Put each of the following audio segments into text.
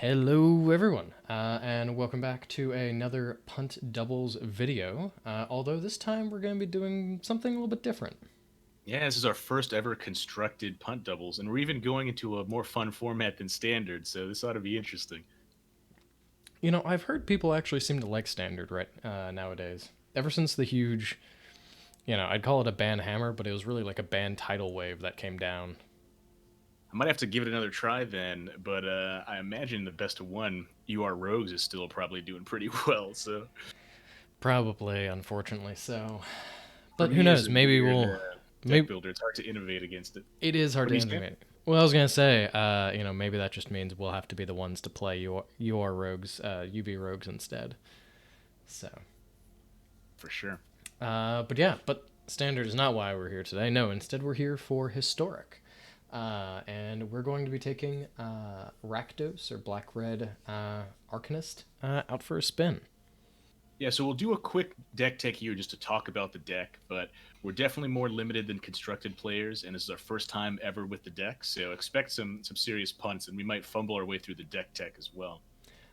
Hello everyone, and welcome back to another Punt Doubles video, although this time we're going to be doing something a little bit different. Yeah, this is our first ever constructed punt doubles, and we're even going into a more fun format than standard, so this ought to be interesting. You know, I've heard people actually seem to like Standard right nowadays. Ever since the huge, I'd call it a ban hammer, but it was really like a ban tidal wave that came down. I might have to give it another try then, but I imagine the best of one, UR Rogues is still probably doing pretty well, so Probably, unfortunately, so. for But who me as knows? a Maybe weird we'll. deck Maybe builder, it's hard to innovate against it. it is hard What to are you saying? innovate. Well, I was gonna say, maybe that just means we'll have to be the ones to play your rogues, UB rogues instead. So. For sure. But standard is not why we're here today. No, instead we're here for historic. And we're going to be taking Rakdos or Black Red Arcanist out for a spin. Yeah, so we'll do a quick deck tech here just to talk about the deck, but we're definitely more limited than constructed players, and this is our first time ever with the deck, so expect some serious punts, and we might fumble our way through the deck tech as well.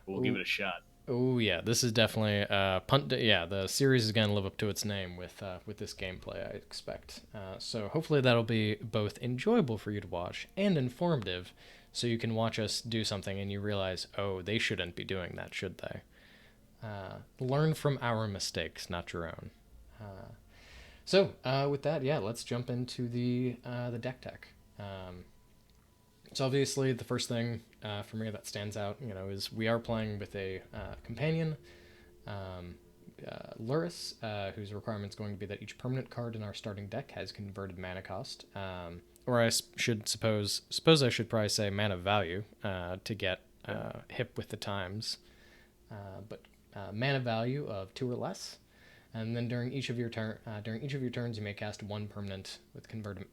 But we'll give Oh, it a shot. oh yeah, this is definitely punt. Yeah, the series is going to live up to its name with this gameplay, I expect. So hopefully that'll be both enjoyable for you to watch and informative, so you can watch us do something and you realize, oh, they shouldn't be doing that, should they? Learn from our mistakes, not your own. With that, yeah, let's jump into the deck tech. So obviously, the first thing for me that stands out, is we are playing with a companion, um, Luris, whose requirement is going to be that each permanent card in our starting deck has converted mana cost, or should suppose I should probably say mana value to get hip with the times, but mana value of 2 or less. And then during each of your turns, you may cast one permanent with converted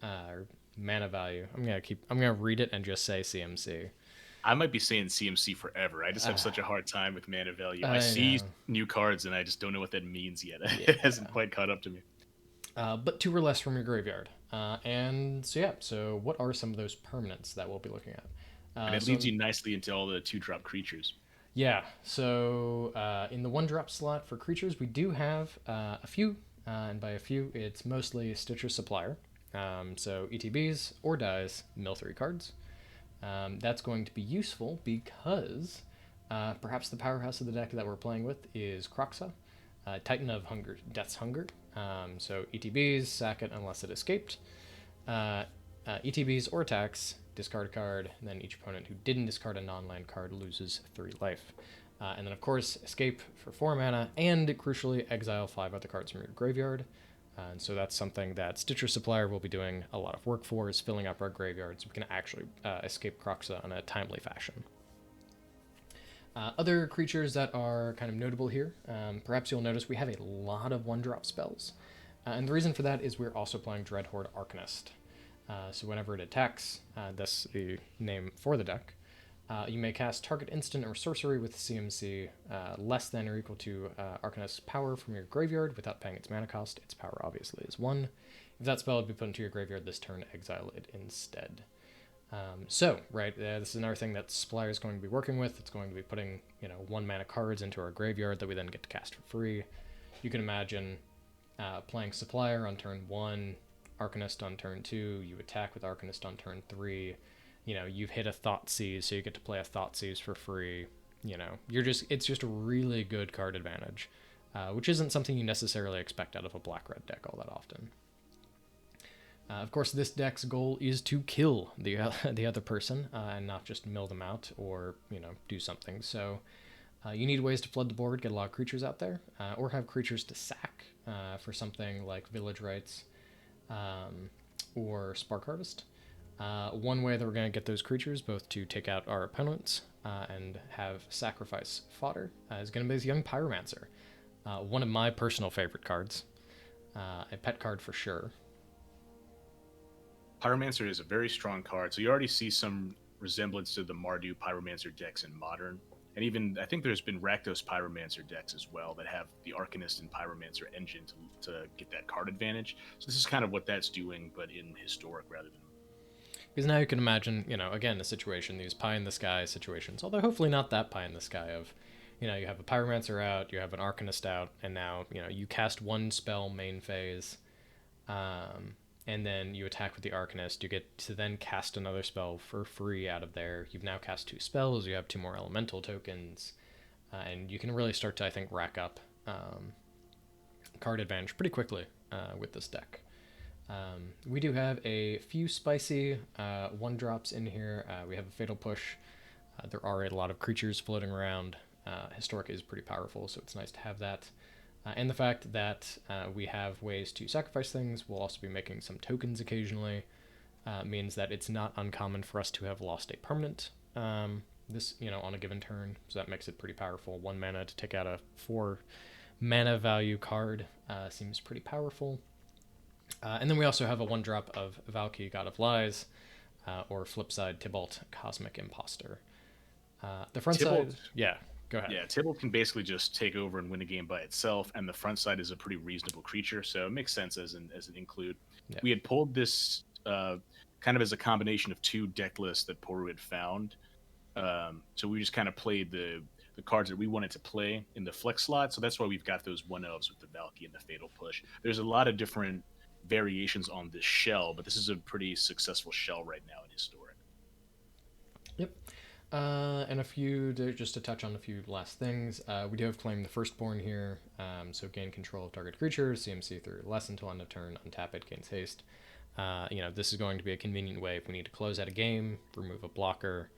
mana value. I'm gonna read it and just say CMC. I might be saying CMC forever. I just have such a hard time with mana value. I I see know, new cards and I just don't know what that means yet. It hasn't yeah, quite caught up to me. but 2 or less from your graveyard. So what are some of those permanents that we'll be looking at? And it leads So you nicely into all the 2-drop creatures. yeah, so in the 1 drop slot for creatures, we do have a few, and by a few, it's mostly Stitcher Supplier. So ETBs or dies, mill 3 cards. That's going to be useful because perhaps the powerhouse of the deck that we're playing with is Kroxa, Titan of Hunger, Death's Hunger. So ETBs, sack it unless it escaped. ETBs or attacks, discard a card, and then each opponent who didn't discard a non-land card loses 3 life. And then, of course, escape for 4 mana, and crucially, exile 5 other cards from your graveyard. And so that's something that Stitcher Supplier will be doing a lot of work for, is filling up our graveyards. We can actually escape Kroxa in a timely fashion. Other creatures that are kind of notable here, perhaps you'll notice we have a lot of 1-drop spells. And the reason for that is we're also playing Dreadhorde Arcanist. So whenever it attacks, that's the name for the deck, you may cast target instant or sorcery with CMC less than or equal to Arcanist's power from your graveyard without paying its mana cost. Its power obviously is 1. If that spell would be put into your graveyard this turn, exile it instead. This is another thing that Supplier is going to be working with. It's going to be putting, 1 mana cards into our graveyard that we then get to cast for free. You can imagine playing Supplier on turn 1, Arcanist on turn 2, you attack with Arcanist on turn 3. You've hit a Thoughtseize, so you get to play a Thoughtseize for free. It's just a really good card advantage, which isn't something you necessarily expect out of a black-red deck all that often. Of course, this deck's goal is to kill the other person and not just mill them out or do something. So you need ways to flood the board, get a lot of creatures out there, or have creatures to sack for something like Village Rites or Spark Harvest. One way that we're going to get those creatures both to take out our opponents and have sacrifice fodder is going to be this Young Pyromancer. One of my personal favorite cards. A pet card for sure. Pyromancer is a very strong card, so you already see some resemblance to the Mardu Pyromancer decks in Modern. And even, I think there's been Rakdos Pyromancer decks as well that have the Arcanist and Pyromancer engine to get that card advantage. So this is kind of what that's doing, but in Historic rather than... Because now you can imagine, again, a situation, these pie in the sky situations, although hopefully not that pie in the sky of, you have a Pyromancer out, you have an Arcanist out, and now, you cast one spell main phase, and then you attack with the Arcanist. You get to then cast another spell for free out of there. You've now cast 2 spells, you have 2 more elemental tokens, and you can really start to, I think, rack up card advantage pretty quickly with this deck. We do have a few spicy 1-drops in here. We have a Fatal Push. There are a lot of creatures floating around. Historic is pretty powerful, so it's nice to have that. And the fact that we have ways to sacrifice things, we'll also be making some tokens occasionally, means that it's not uncommon for us to have lost a permanent on a given turn, so that makes it pretty powerful. 1 mana to take out a 4 mana value card seems pretty powerful. And then we also have a 1-drop of Valky, God of Lies, or flip side, Tybalt, Cosmic Imposter. The front Tybalt, side, yeah, go ahead. Yeah, Tybalt can basically just take over and win a game by itself, and the front side is a pretty reasonable creature, so it makes sense as an include. Yeah. We had pulled this kind of as a combination of 2 deck lists that Poru had found. So we just kind of played the cards that we wanted to play in the flex slot, so that's why we've got those 1/ofs with the Valky and the Fatal Push. There's a lot of different variations on this shell, but this is a pretty successful shell right now in Historic. Yep. And just to touch on a few last things, we do have Claim the Firstborn here, so gain control of target creature, CMC through less until end of turn, untap it, gains haste. This is going to be a convenient way if we need to close out a game, remove a blocker.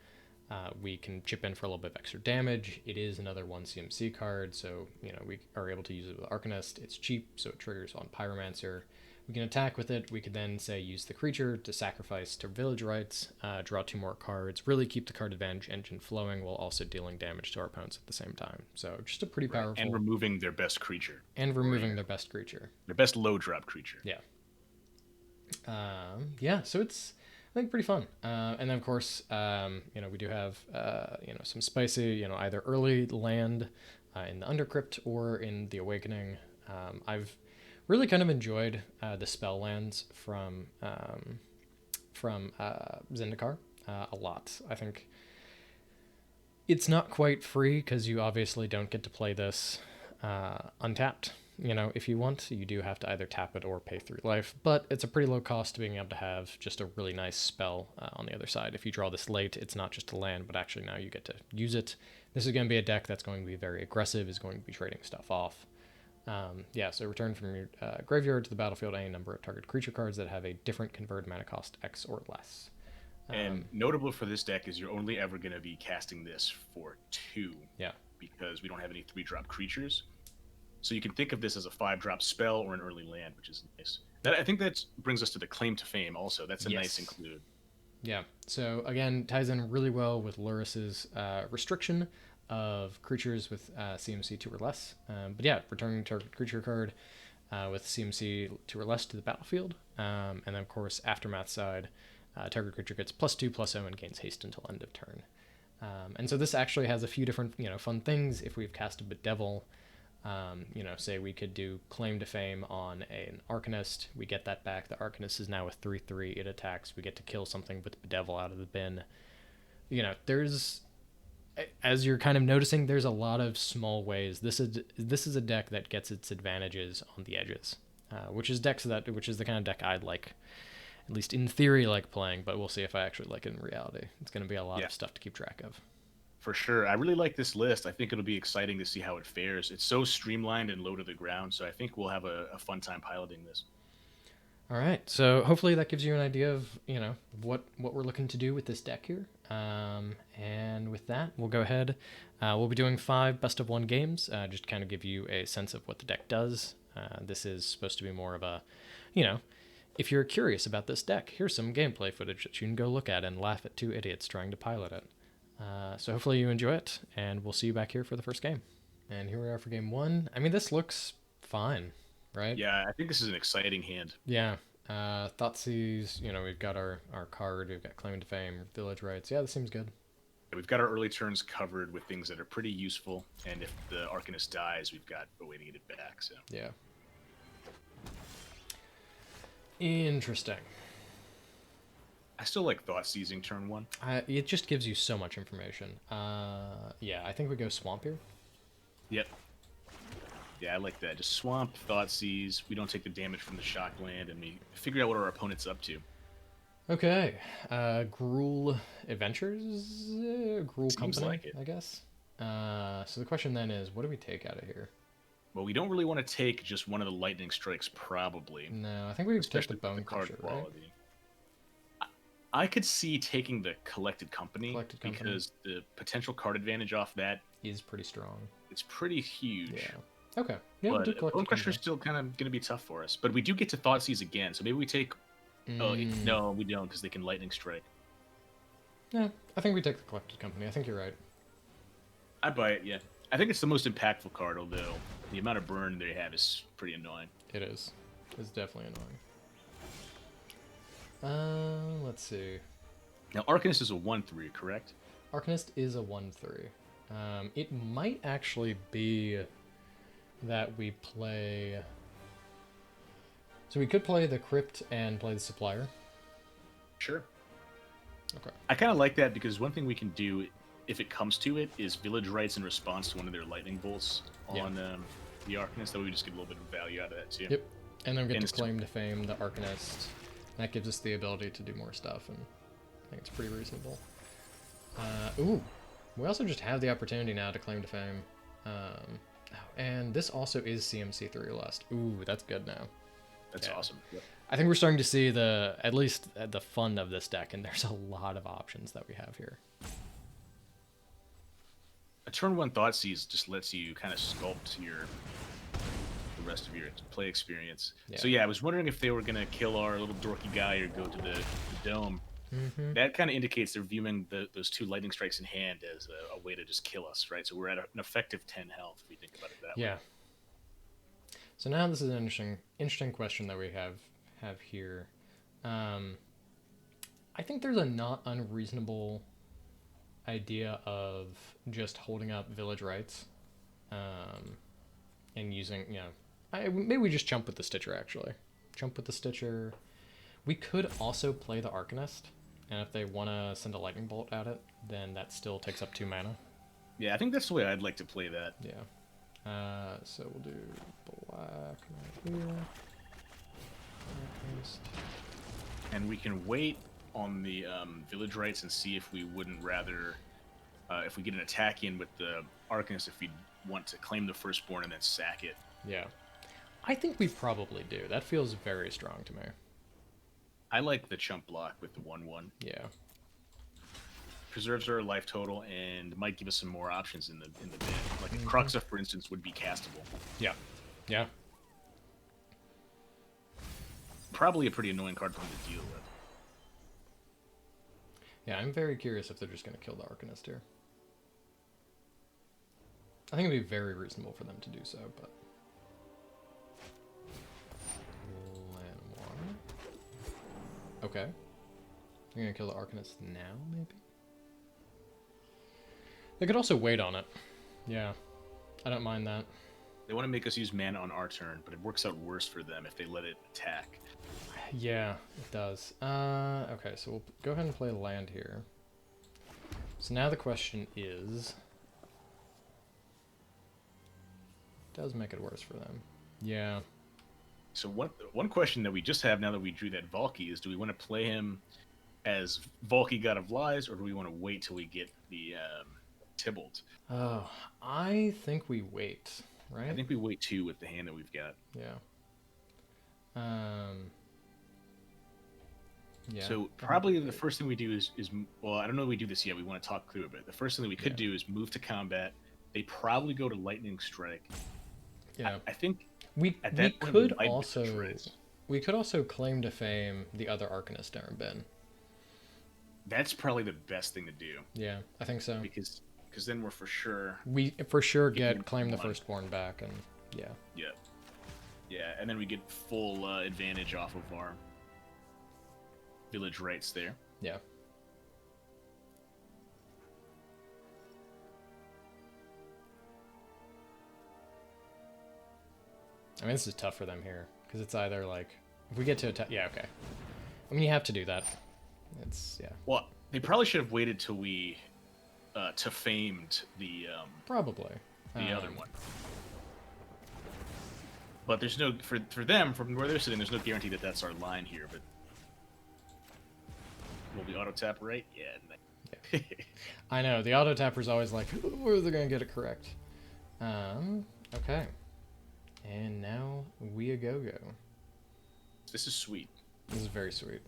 We can chip in for a little bit of extra damage. It is another 1 CMC card, so we are able to use it with Arcanist. It's cheap, so it triggers on Pyromancer. We can attack with it. We could then say use the creature to sacrifice to Village Rites, draw 2 more cards, really keep the card advantage engine flowing while also dealing damage to our opponents at the same time. So just a pretty powerful... And removing their best creature. Their best creature. Their best low drop creature. Yeah. So it's, I think, pretty fun. And then, of course, we do have, some spicy, either early land in the Undercrypt or in the Awakening. I've really kind of enjoyed the spell lands from Zendikar a lot. I think it's not quite free because you obviously don't get to play this untapped. If you want, you do have to either tap it or pay 3 life, but it's a pretty low cost to being able to have just a really nice spell on the other side. If you draw this late, it's not just a land, but actually now you get to use it. This is going to be a deck that's going to be very aggressive, is going to be trading stuff off. So return from your graveyard to the battlefield any number of target creature cards that have a different converted mana cost X or less. And notable for this deck is you're only ever going to be casting this for 2. Yeah. Because we don't have any 3-drop creatures. So you can think of this as a 5-drop spell or an early land, which is nice. I think that brings us to the Claim to Fame also. That's a nice include. Yeah. So again, ties in really well with Luris's restriction of creatures with CMC 2 or less. Returning target creature card with CMC 2 or less to the battlefield. And then, of course, Aftermath side, target creature gets +2/+0 and gains haste until end of turn. And so this actually has a few different, fun things. If we've cast a Bedevil, say we could do Claim to Fame on an Arcanist. We get that back. The Arcanist is now a 3/3. It attacks. We get to kill something with Bedevil out of the bin. There's... As you're kind of noticing, there's a lot of small ways. This is a deck that gets its advantages on the edges, which is the kind of deck I'd like, at least in theory, like playing. But we'll see if I actually like it in reality. It's going to be a lot of stuff to keep track of. For sure, I really like this list. I think it'll be exciting to see how it fares. It's so streamlined and low to the ground, so I think we'll have a fun time piloting this. All right, so hopefully that gives you an idea of what we're looking to do with this deck here. And with that, we'll go ahead. We'll be doing 5 best of 1 games, just to kind of give you a sense of what the deck does. This is supposed to be more of a, if you're curious about this deck, here's some gameplay footage that you can go look at and laugh at 2 idiots trying to pilot it. So hopefully you enjoy it, and we'll see you back here for the first game. And here we are for game 1. I mean, this looks fine, right? Yeah, I think this is an exciting hand. Yeah. Thoughtseize, we've got our card, we've got Claim to Fame, Village Rites. Yeah, this seems good. We've got our early turns covered with things that are pretty useful, and if the Arcanist dies, we've got a way to get it back. So yeah. Interesting. I still like thought seizing turn 1. It just gives you so much information. Yeah, I think we go swamp here. Yep. Yeah, I like that. Just swamp, thought seize. We don't take the damage from the shock land, and we figure out what our opponent's up to. Okay. Gruul Adventures? Gruul Seems Company, like it. I guess. So the question then is, what do we take out of here? Well, we don't really want to take just one of the lightning strikes, probably. No, I think we take the Especially with Bone the card Crusher, right? quality. I could see taking the Collected Company, because the potential card advantage off that is pretty strong. It's pretty huge. Yeah. Okay. Yeah, but we'll do Bone Crusher is still kind of going to be tough for us. But we do get to Thought Seize again, so maybe we take... Oh, no, we don't, because they can Lightning Strike. Yeah, I think we take the Collected Company. I think you're right. I'd buy it, yeah. I think it's the most impactful card, although the amount of burn they have is pretty annoying. It is. It's definitely annoying. Let's see. Now, Arcanist is a 1/3, correct? Arcanist is a 1/3. It might actually be that we play... So we could play the Crypt and play the Supplier. Sure. Okay. I kind of like that, because one thing we can do, if it comes to it, is Village Rites in response to one of their Lightning Bolts on the Arcanist. That way we just get a little bit of value out of that, too. Yep. And then we get to Claim to Fame the Arcanist. That gives us the ability to do more stuff, and I think it's pretty reasonable. Ooh. We also just have the opportunity now to Claim to Fame. And this also is CMC3 Lust. Ooh, that's good now. That's awesome. Yep. I think we're starting to see at least the fun of this deck, and there's a lot of options that we have here. A turn 1 Thought Seize just lets you kind of sculpt the rest of your play experience. Yeah. So yeah, I was wondering if they were going to kill our little dorky guy or go to the dome. That kind of indicates they're viewing those 2 lightning strikes in hand as a way to just kill us, right? So we're at an effective 10 health if we think about it that way. Yeah. So now this is an interesting question that we have here. I think there's a not unreasonable idea of just holding up Village Rites, and using, maybe we just jump with the Stitcher, actually. Jump with the Stitcher. We could also play the Arcanist, and if they want to send a Lightning Bolt at it, then that still takes up 2 mana. Yeah, I think that's the way I'd like to play that. Yeah. So we'll do black right here. Arcanist. And we can wait on the Village Rites and see if we wouldn't rather, if we get an attack in with the Arcanist, if we want to claim the Firstborn and then sack it. Yeah. I think we probably do. That feels very strong to me. I like the chump block with the 1/1. Yeah. Preserves our life total and might give us some more options in the bin. Like if Croxa, for instance, would be castable. Yeah. Yeah. Probably a pretty annoying card for him to deal with. Yeah, I'm very curious if they're just going to kill the Arcanist here. I think it'd be very reasonable for them to do so, but... Land 1. Okay. They're going to kill the Arcanist now, maybe? They could also wait on it. Yeah. I don't mind that. They want to make us use mana on our turn, but it works out worse for them if they let it attack. Yeah, it does. Okay, so we'll go ahead and play land here. So now the question is... Does make it worse for them. Yeah. So one question that we just have now that we drew that Valky is, do we want to play him as Valky God of Lies, or do we want to wait till we get the Tybalt? Oh, I think we wait, right? I think we wait too with the hand that we've got. Yeah. Yeah. So probably the first thing we do is well, I don't know if we do this yet. We want to talk through it, but the first thing that we could do is move to combat. They probably go to Lightning Strike. Yeah. I think we could also claim to fame the other Arcanist in our bin. That's probably the best thing to do. Yeah, I think so. Because then we're for sure... We for sure claim the Firstborn back, and yeah. Yeah. Yeah, and then we get full advantage off of our Village Rites there. Yeah. I mean, this is tough for them here, because it's either like, if we get to attack, yeah, okay. I mean, you have to do that. It's yeah. Well, they probably should have waited till we to famed Probably. the other one. But there's no for them from where they're sitting. There's no guarantee that that's our line here. But will the auto tap right? Yeah. I know the auto tapper's always like, where are they gonna get it correct? Okay. And now we a go. This is sweet. This is very sweet.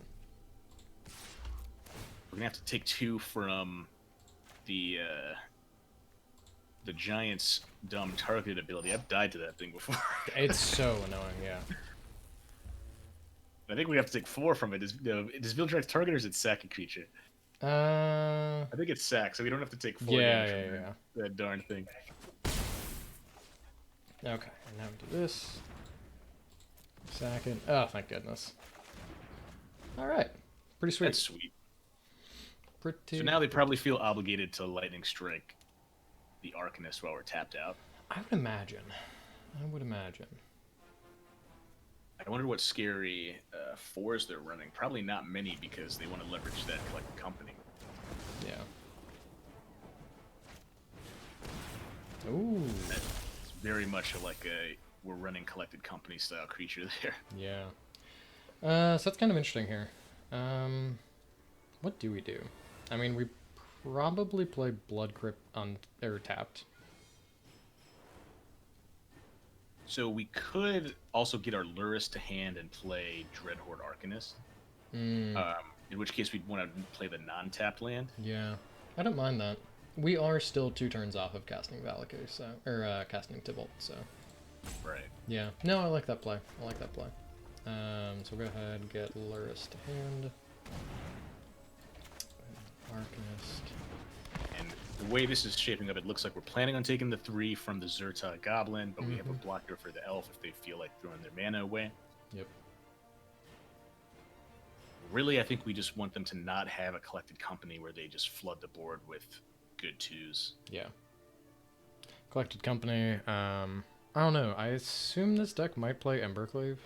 We're gonna have to take 2 from the Giant's dumb targeted ability. I've died to that thing before. It's so annoying, yeah. I think we have to take 4 from it. Does Vildrax target or is it sack a creature? I think it's sack, so we don't have to take 4 damage from that darn thing. Okay, and now we do this. Sack it. Oh, thank goodness. Alright. Pretty sweet. That's sweet. Pretty. So now they probably feel obligated to lightning strike the Arcanist while we're tapped out. I would imagine. I wonder what scary 4s they're running. Probably not many because they want to leverage that collected company. Yeah. Ooh. That's very much like a we're running collected company style creature there. Yeah. So that's kind of interesting here. What do we do? I mean, we probably play Blood Crypt on or tapped. So we could also get our Lurrus to hand and play Dreadhorde Arcanist. In which case we'd want to play the non-tapped land. Yeah, I don't mind that. We are still 2 turns off of casting Valakut, so casting Tybalt, so. Right. Yeah. No, I like that play. So we'll go ahead and get Lurrus to hand. Arcanist. And the way this is shaping up, it looks like we're planning on taking the 3 from the Zerta Goblin, but we have a blocker for the Elf if they feel like throwing their mana away. Yep. Really, I think we just want them to not have a collected company where they just flood the board with good 2s. Yeah. Collected company. I don't know. I assume this deck might play Embercleave.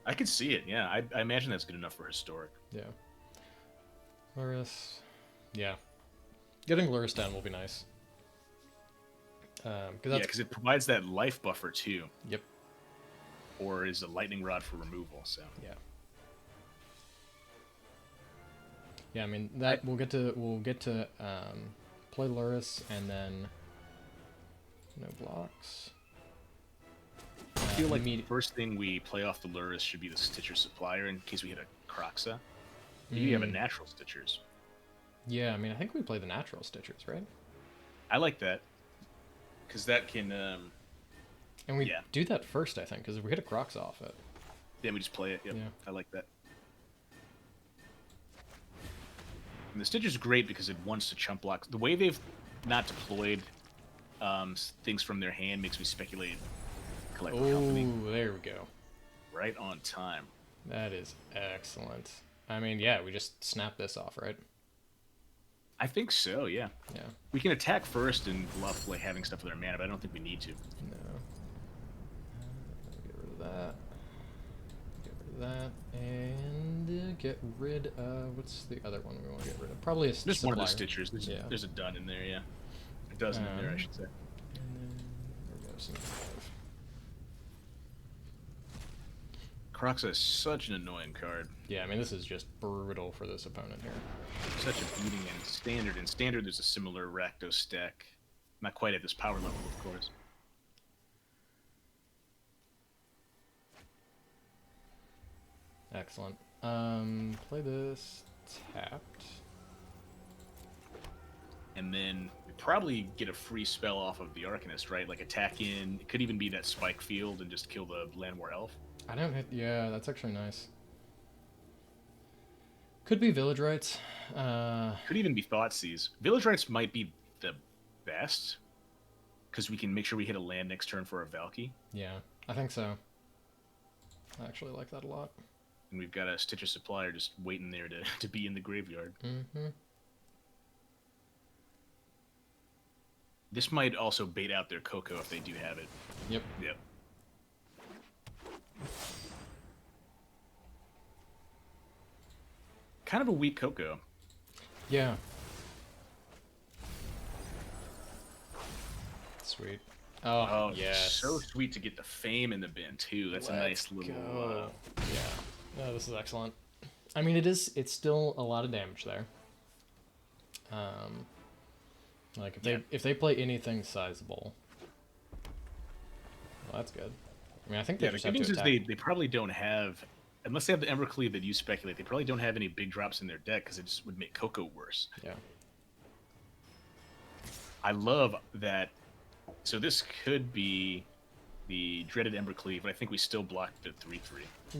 I could see it, yeah. I imagine that's good enough for Historic. Yeah. Lurrus. Yeah. Getting Lurrus down will be nice. Because it provides that life buffer too. Yep. Or is a lightning rod for removal, so. Yeah. Yeah, I mean that we'll get to play Lurrus and then no blocks. I feel like the first thing we play off the Lurrus should be the Stitcher Supplier in case we hit a Kroxa. Maybe you have a natural Stitchers. Yeah, I mean I think we play the natural Stitchers, right? I like that. Because that can and we do that first, I think, because if we hit a Kroxa off it. Yeah, we just play it. Yep. Yeah. I like that. And the Stitcher's great because it wants to chump block. The way they've not deployed things from their hand makes me speculate collected company. Oh, there we go. Right on time. That is excellent. I mean, yeah, we just snap this off, right? I think so, yeah. Yeah. We can attack first and bluff like having stuff with our mana, but I don't think we need to. No. Get rid of that. Get rid of that. And get rid of... What's the other one we want to get rid of? Probably a Just supplier. one of the Stitchers. There's a dun in there, yeah. A dozen in there, I should say. And then there we go. Some Kroxa is such an annoying card. Yeah, I mean, this is just brutal for this opponent here. Such a beating in Standard. In Standard, there's a similar Rakdos stack. Not quite at this power level, of course. Excellent. Play this tapped. And then we probably get a free spell off of the Arcanist, right? Like attack in. It could even be that Spike Field and just kill the Landwar Elf. I don't hit... Yeah, that's actually nice. Could be Village Rites. Could even be Thoughtseize. Village Rites might be the best. Because we can make sure we hit a land next turn for a Valky. Yeah, I think so. I actually like that a lot. And we've got a Stitcher Supplier just waiting there to be in the graveyard. Mm-hmm. This might also bait out their Coco if they do have it. Yep. Yep. kind of a weak Coco. Yeah. Sweet. Oh, yes. So sweet to get the fame in the bin too. That's a nice little. Yeah. No, this is excellent. I mean, it's still a lot of damage there. Like if they play anything sizable, well, that's good. I mean, I think they just the have good to news is attack. they probably don't have, unless they have the Embercleave that you speculate, they probably don't have any big drops in their deck because it just would make Coco worse. Yeah. I love that. So this could be the dreaded Embercleave, but I think we still blocked the 3/3.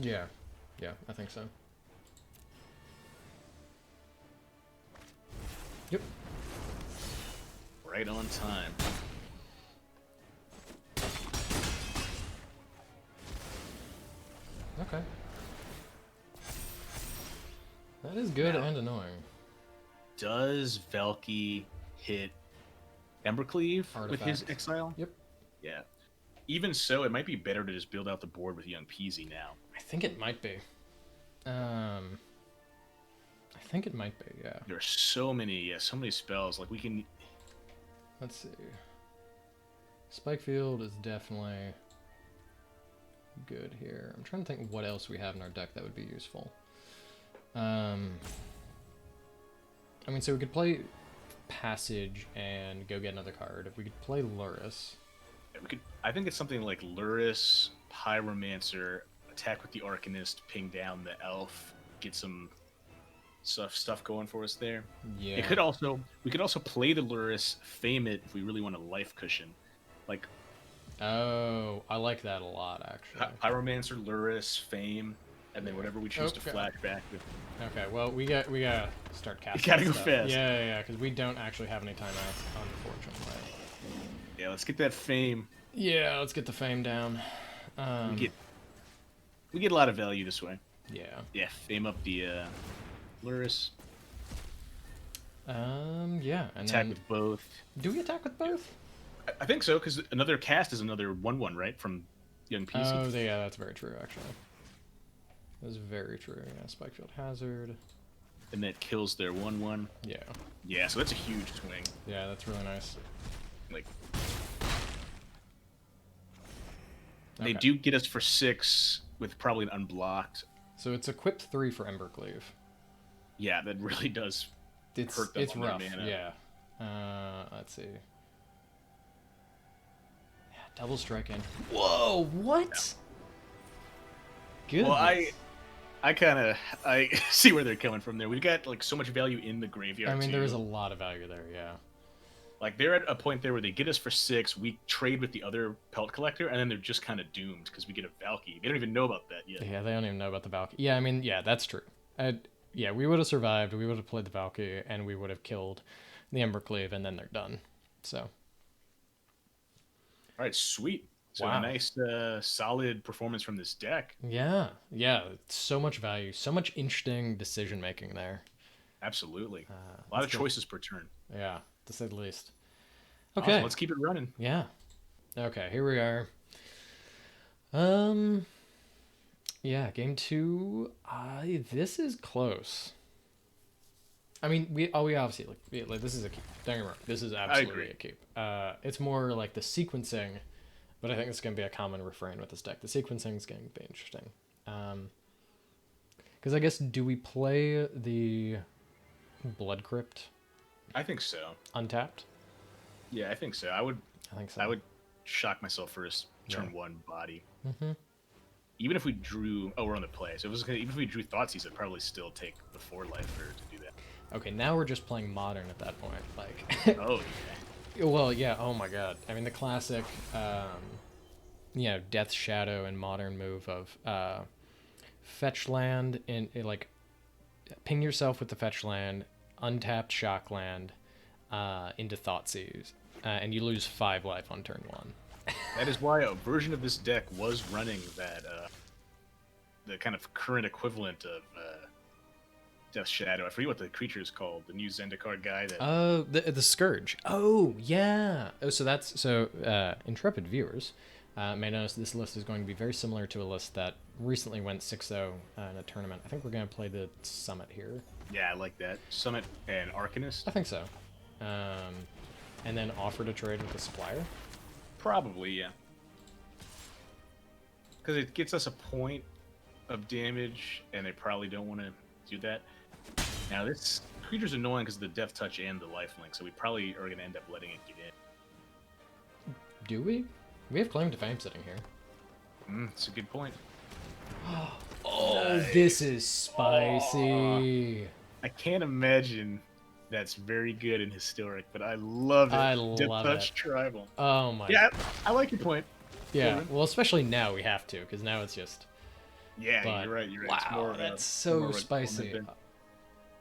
Yeah. Yeah, I think so. Yep. Right on time. Okay. That is good and annoying. Does Valky hit Embercleave with his Artifact. exile? Yep. Yeah. Even so, it might be better to just build out the board with Young Peasy now. I think it might be. I think it might be, yeah. There are so many spells. Like we can. Let's see. Spike Field is definitely good here. I'm trying to think what else we have in our deck that would be useful. I mean, so we could play Passage and go get another card. We could play Luris. We could. I think it's something like Luris, Pyromancer, attack with the Arcanist, ping down the Elf, get some stuff going for us there. Yeah. We could also play the Luris, fame it if we really want a life cushion, like. Oh, I like that a lot, actually. Pyromancer, Luris, fame, and then whatever we choose to flashback with. Okay, well, we gotta start casting. You gotta go stuff. fast. Yeah, because we don't actually have any timeouts, unfortunately. Yeah, let's get that fame. Yeah, let's get the fame down. We get a lot of value this way. Yeah. Yeah, fame up the Luris. Yeah, and Attack then with both. do we attack with both? I think so, because another cast is another 1/1, right? From Young PC. Oh, yeah, that's very true, actually. That's very true. Yeah, Spikefield Hazard. And that kills their 1/1. Yeah. Yeah, so that's a huge swing. Yeah, that's really nice. Like, they do get us for 6 with probably an unblocked. So it's equipped 3 for Embercleave. Yeah, that really does hurt them. It's on rough. their mana. Yeah. Let's see. Yeah, double strike in. Whoa! What? Good. Well, I see where they're coming from there. We've got like so much value in the graveyard. I mean, too. there is a lot of value there. Yeah. Like they're at a point there where they get us for 6, we trade with the other Pelt Collector, and then they're just kind of doomed because we get a Valky. They don't even know about that yet. Yeah, they don't even know about the Valky. Yeah, I mean, yeah, that's true. Yeah, we would have survived. We would have played the Valky, and we would have killed the Embercleave, and then they're done. So. All right, sweet. So wow. A nice, solid performance from this deck. Yeah, so much value, so much interesting decision making there. Absolutely, a lot of choices per turn. Yeah, to say the least. Okay, awesome. Let's keep it running. Yeah. Okay, here we are. Yeah, game 2. This is close. I mean, we obviously like this is a keep. Don't get me wrong. This is absolutely a keep. It's more like the sequencing, but I think it's going to be a common refrain with this deck. The sequencing is going to be interesting. Because I guess, do we play the Blood Crypt? I think so. Untapped? Yeah, I think so. I think so. I would shock myself first. Turn 1 body. Mm-hmm. Even if we drew, we're on the play. So even if we drew Thoughtseize, I'd probably still take the 4 life to do that. Okay, now we're just playing modern at that point. Like. Oh yeah. Well, yeah. Oh my God. I mean, the classic, Death Shadow and modern move of fetch land and like ping yourself with the fetch land, untapped shock land into Thoughtseize, and you lose 5 life on turn 1. That is why a version of this deck was running that the kind of current equivalent of Death Shadow. I forget what the creature is called. The new Zendikar guy. Oh, the Scourge. Oh, yeah. Oh, so intrepid viewers may notice this list is going to be very similar to a list that recently went 6-0 in a tournament. I think we're going to play the Summit here. Yeah, I like that. Summit and Arcanist? I think so. Um, and then offer to trade with the supplier. Probably, yeah. Because it gets us a point of damage, and they probably don't want to do that. Now, this creature's annoying because of the Death Touch and the Lifelink, so we probably are going to end up letting it get in. Do we? We have claim to fame sitting here. That's a good point. Oh, Nice. this is spicy. I can't imagine that's very good in Historic, but I love it. I Death love Touch it. Tribal. Oh my. Yeah, I like your point. Yeah. Coleman. Well, especially now we have to, because now it's just. Yeah, But, you're right. You're right. Wow, It's more that's more so of a spicy. tournament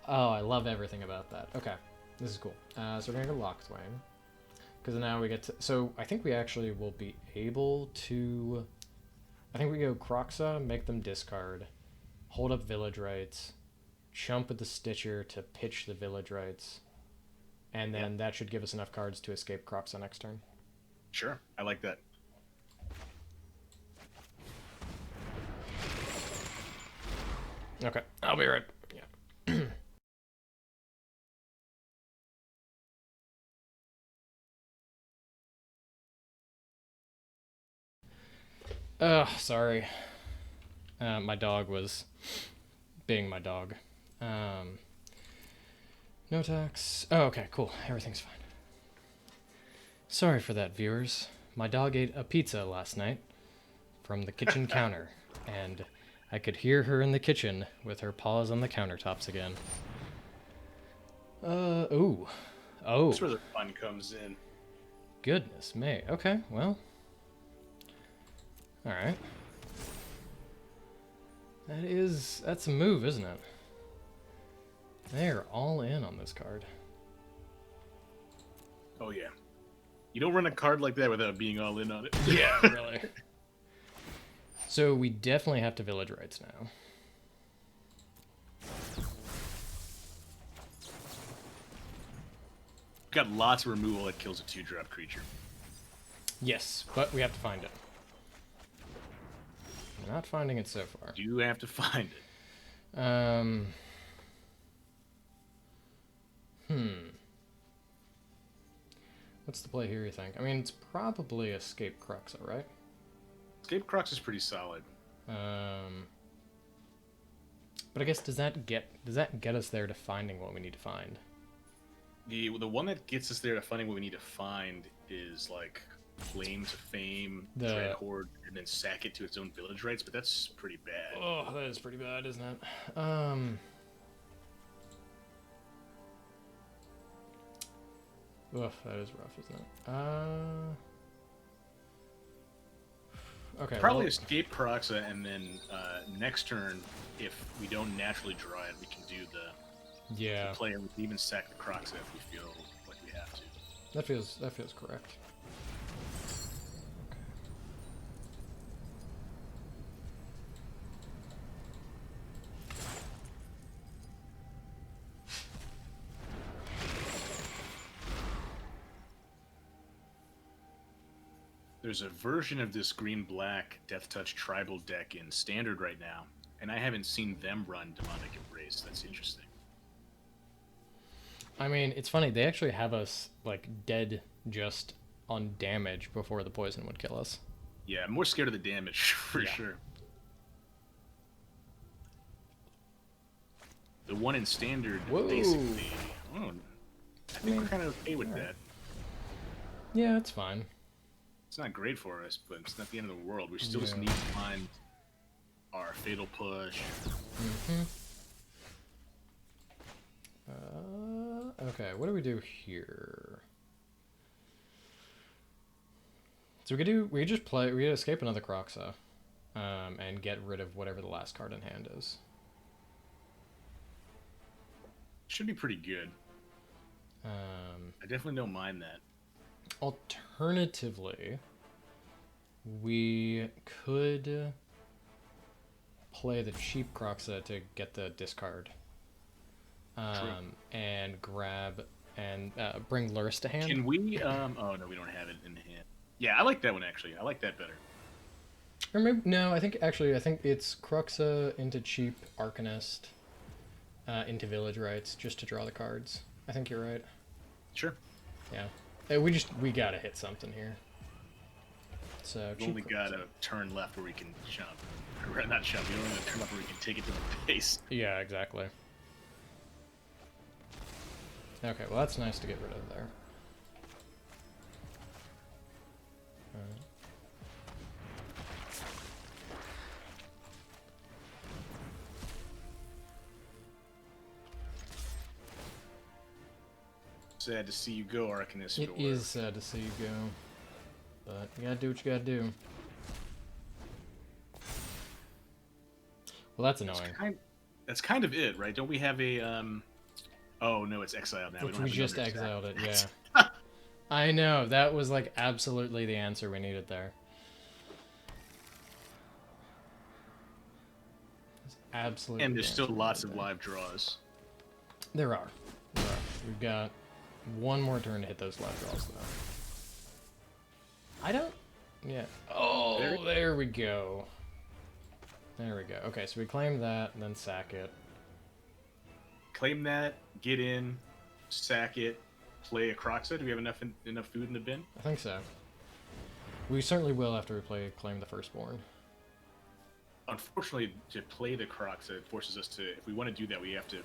Oh, I love everything about that. Okay, this is cool. So we're gonna go Lockthwain, because now we get to. So I think we actually will be able to. I think we go Croxa, make them discard, hold up Village Rights, chump with the Stitcher to pitch the Village Rights, and then that should give us enough cards to escape Croxa next turn. Sure, I like that. Okay, I'll be right. Yeah. Sorry. My dog was being my dog. No tax. Oh, okay, cool. Everything's fine. Sorry for that, viewers. My dog ate a pizza last night from the kitchen counter, and I could hear her in the kitchen with her paws on the countertops again. Ooh. Oh. That's where the fun comes in. Goodness me. Okay, well. Alright. That's a move, isn't it? They're all in on this card. Oh, yeah. You don't run a card like that without being all in on it. Yeah, really. So we definitely have to Village Rights now. Got lots of removal that kills a 2-drop creature. Yes, but we have to find it. We're not finding it so far. You have to find it. What's the play here, you think? I mean, it's probably Escape Croxa, right? Escape Crux is pretty solid. But I guess does that get us there to finding what we need to find? The one that gets us there to finding what we need to find is like Claim to Fame, Dread Horde, and then sack it to its own Village Rights, but that's pretty bad. Oh, that is pretty bad, isn't it? Ugh, that is rough, isn't it? Okay. Probably Escape Croxa, and then next turn, if we don't naturally draw it, we can do the player. We can even sack the Croxa if we feel like we have to. That feels correct. There's a version of this green-black Death Touch tribal deck in Standard right now, and I haven't seen them run Demonic Embrace. That's interesting. I mean, it's funny. They actually have us, like, dead just on damage before the poison would kill us. Yeah, I'm more scared of the damage, for sure. The one in Standard, basically... Oh, I think we're kind of okay with that. Yeah, it's fine. It's not great for us, but it's not the end of the world. We still just need to find our Fatal Push. Okay, what do we do here? So we just escape another Croxa, and get rid of whatever the last card in hand is. Should be pretty good. I definitely don't mind that. Alternatively, we could play the cheap Croxa to get the discard. And grab and bring Lurrus to hand. Can we? Oh no, we don't have it in the hand. Yeah, I like that one actually. I like that better. Or maybe no. I think it's Croxa into cheap Arcanist, into Village Rites just to draw the cards. I think you're right. Sure. Yeah. Hey, we gotta hit something here. So We've only got a turn left where we can jump. Or not jump, we only have a turn left where we can take it to the base. Yeah, exactly. Okay, well that's nice to get rid of there. Sad to see you go, Arcanist. It is sad to see you go, but you gotta do what you gotta do. Well, that's annoying. That's kind of it, right? Don't we have a Oh no, it's exiled now. Which we just exiled it, yeah. I know, that was like absolutely the answer we needed there. Absolutely. And there's still lots of live draws. There are. We've got one more turn to hit those live draws, though. I don't... Yeah. Oh, there we go. There we go. Okay, so we claim that, and then sack it. Claim that, get in, sack it, play a Croxa. Do we have enough food in the bin? I think so. We certainly will after we play Claim the Firstborn. Unfortunately, to play the Croxa, it forces us to... If we want to do that, we have to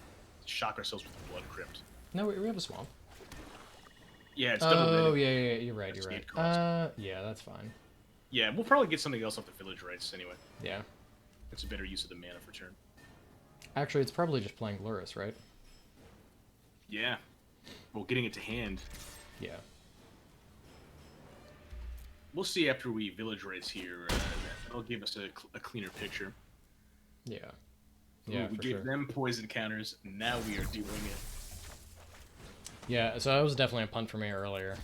shock ourselves with the Blood Crypt. No, we have a swamp. Yeah, it's double. Oh, yeah, you're right, you're right. Yeah, that's fine. Yeah, we'll probably get something else off the Village Rites anyway. Yeah. It's a better use of the mana for turn. Actually, it's probably just playing Luris, right? Yeah. Well, getting it to hand. Yeah. We'll see after we Village Rites here. That'll give us a cleaner picture. Yeah. Yeah, we gave them poison counters, now we are doing it. Yeah, so that was definitely a punt for me earlier.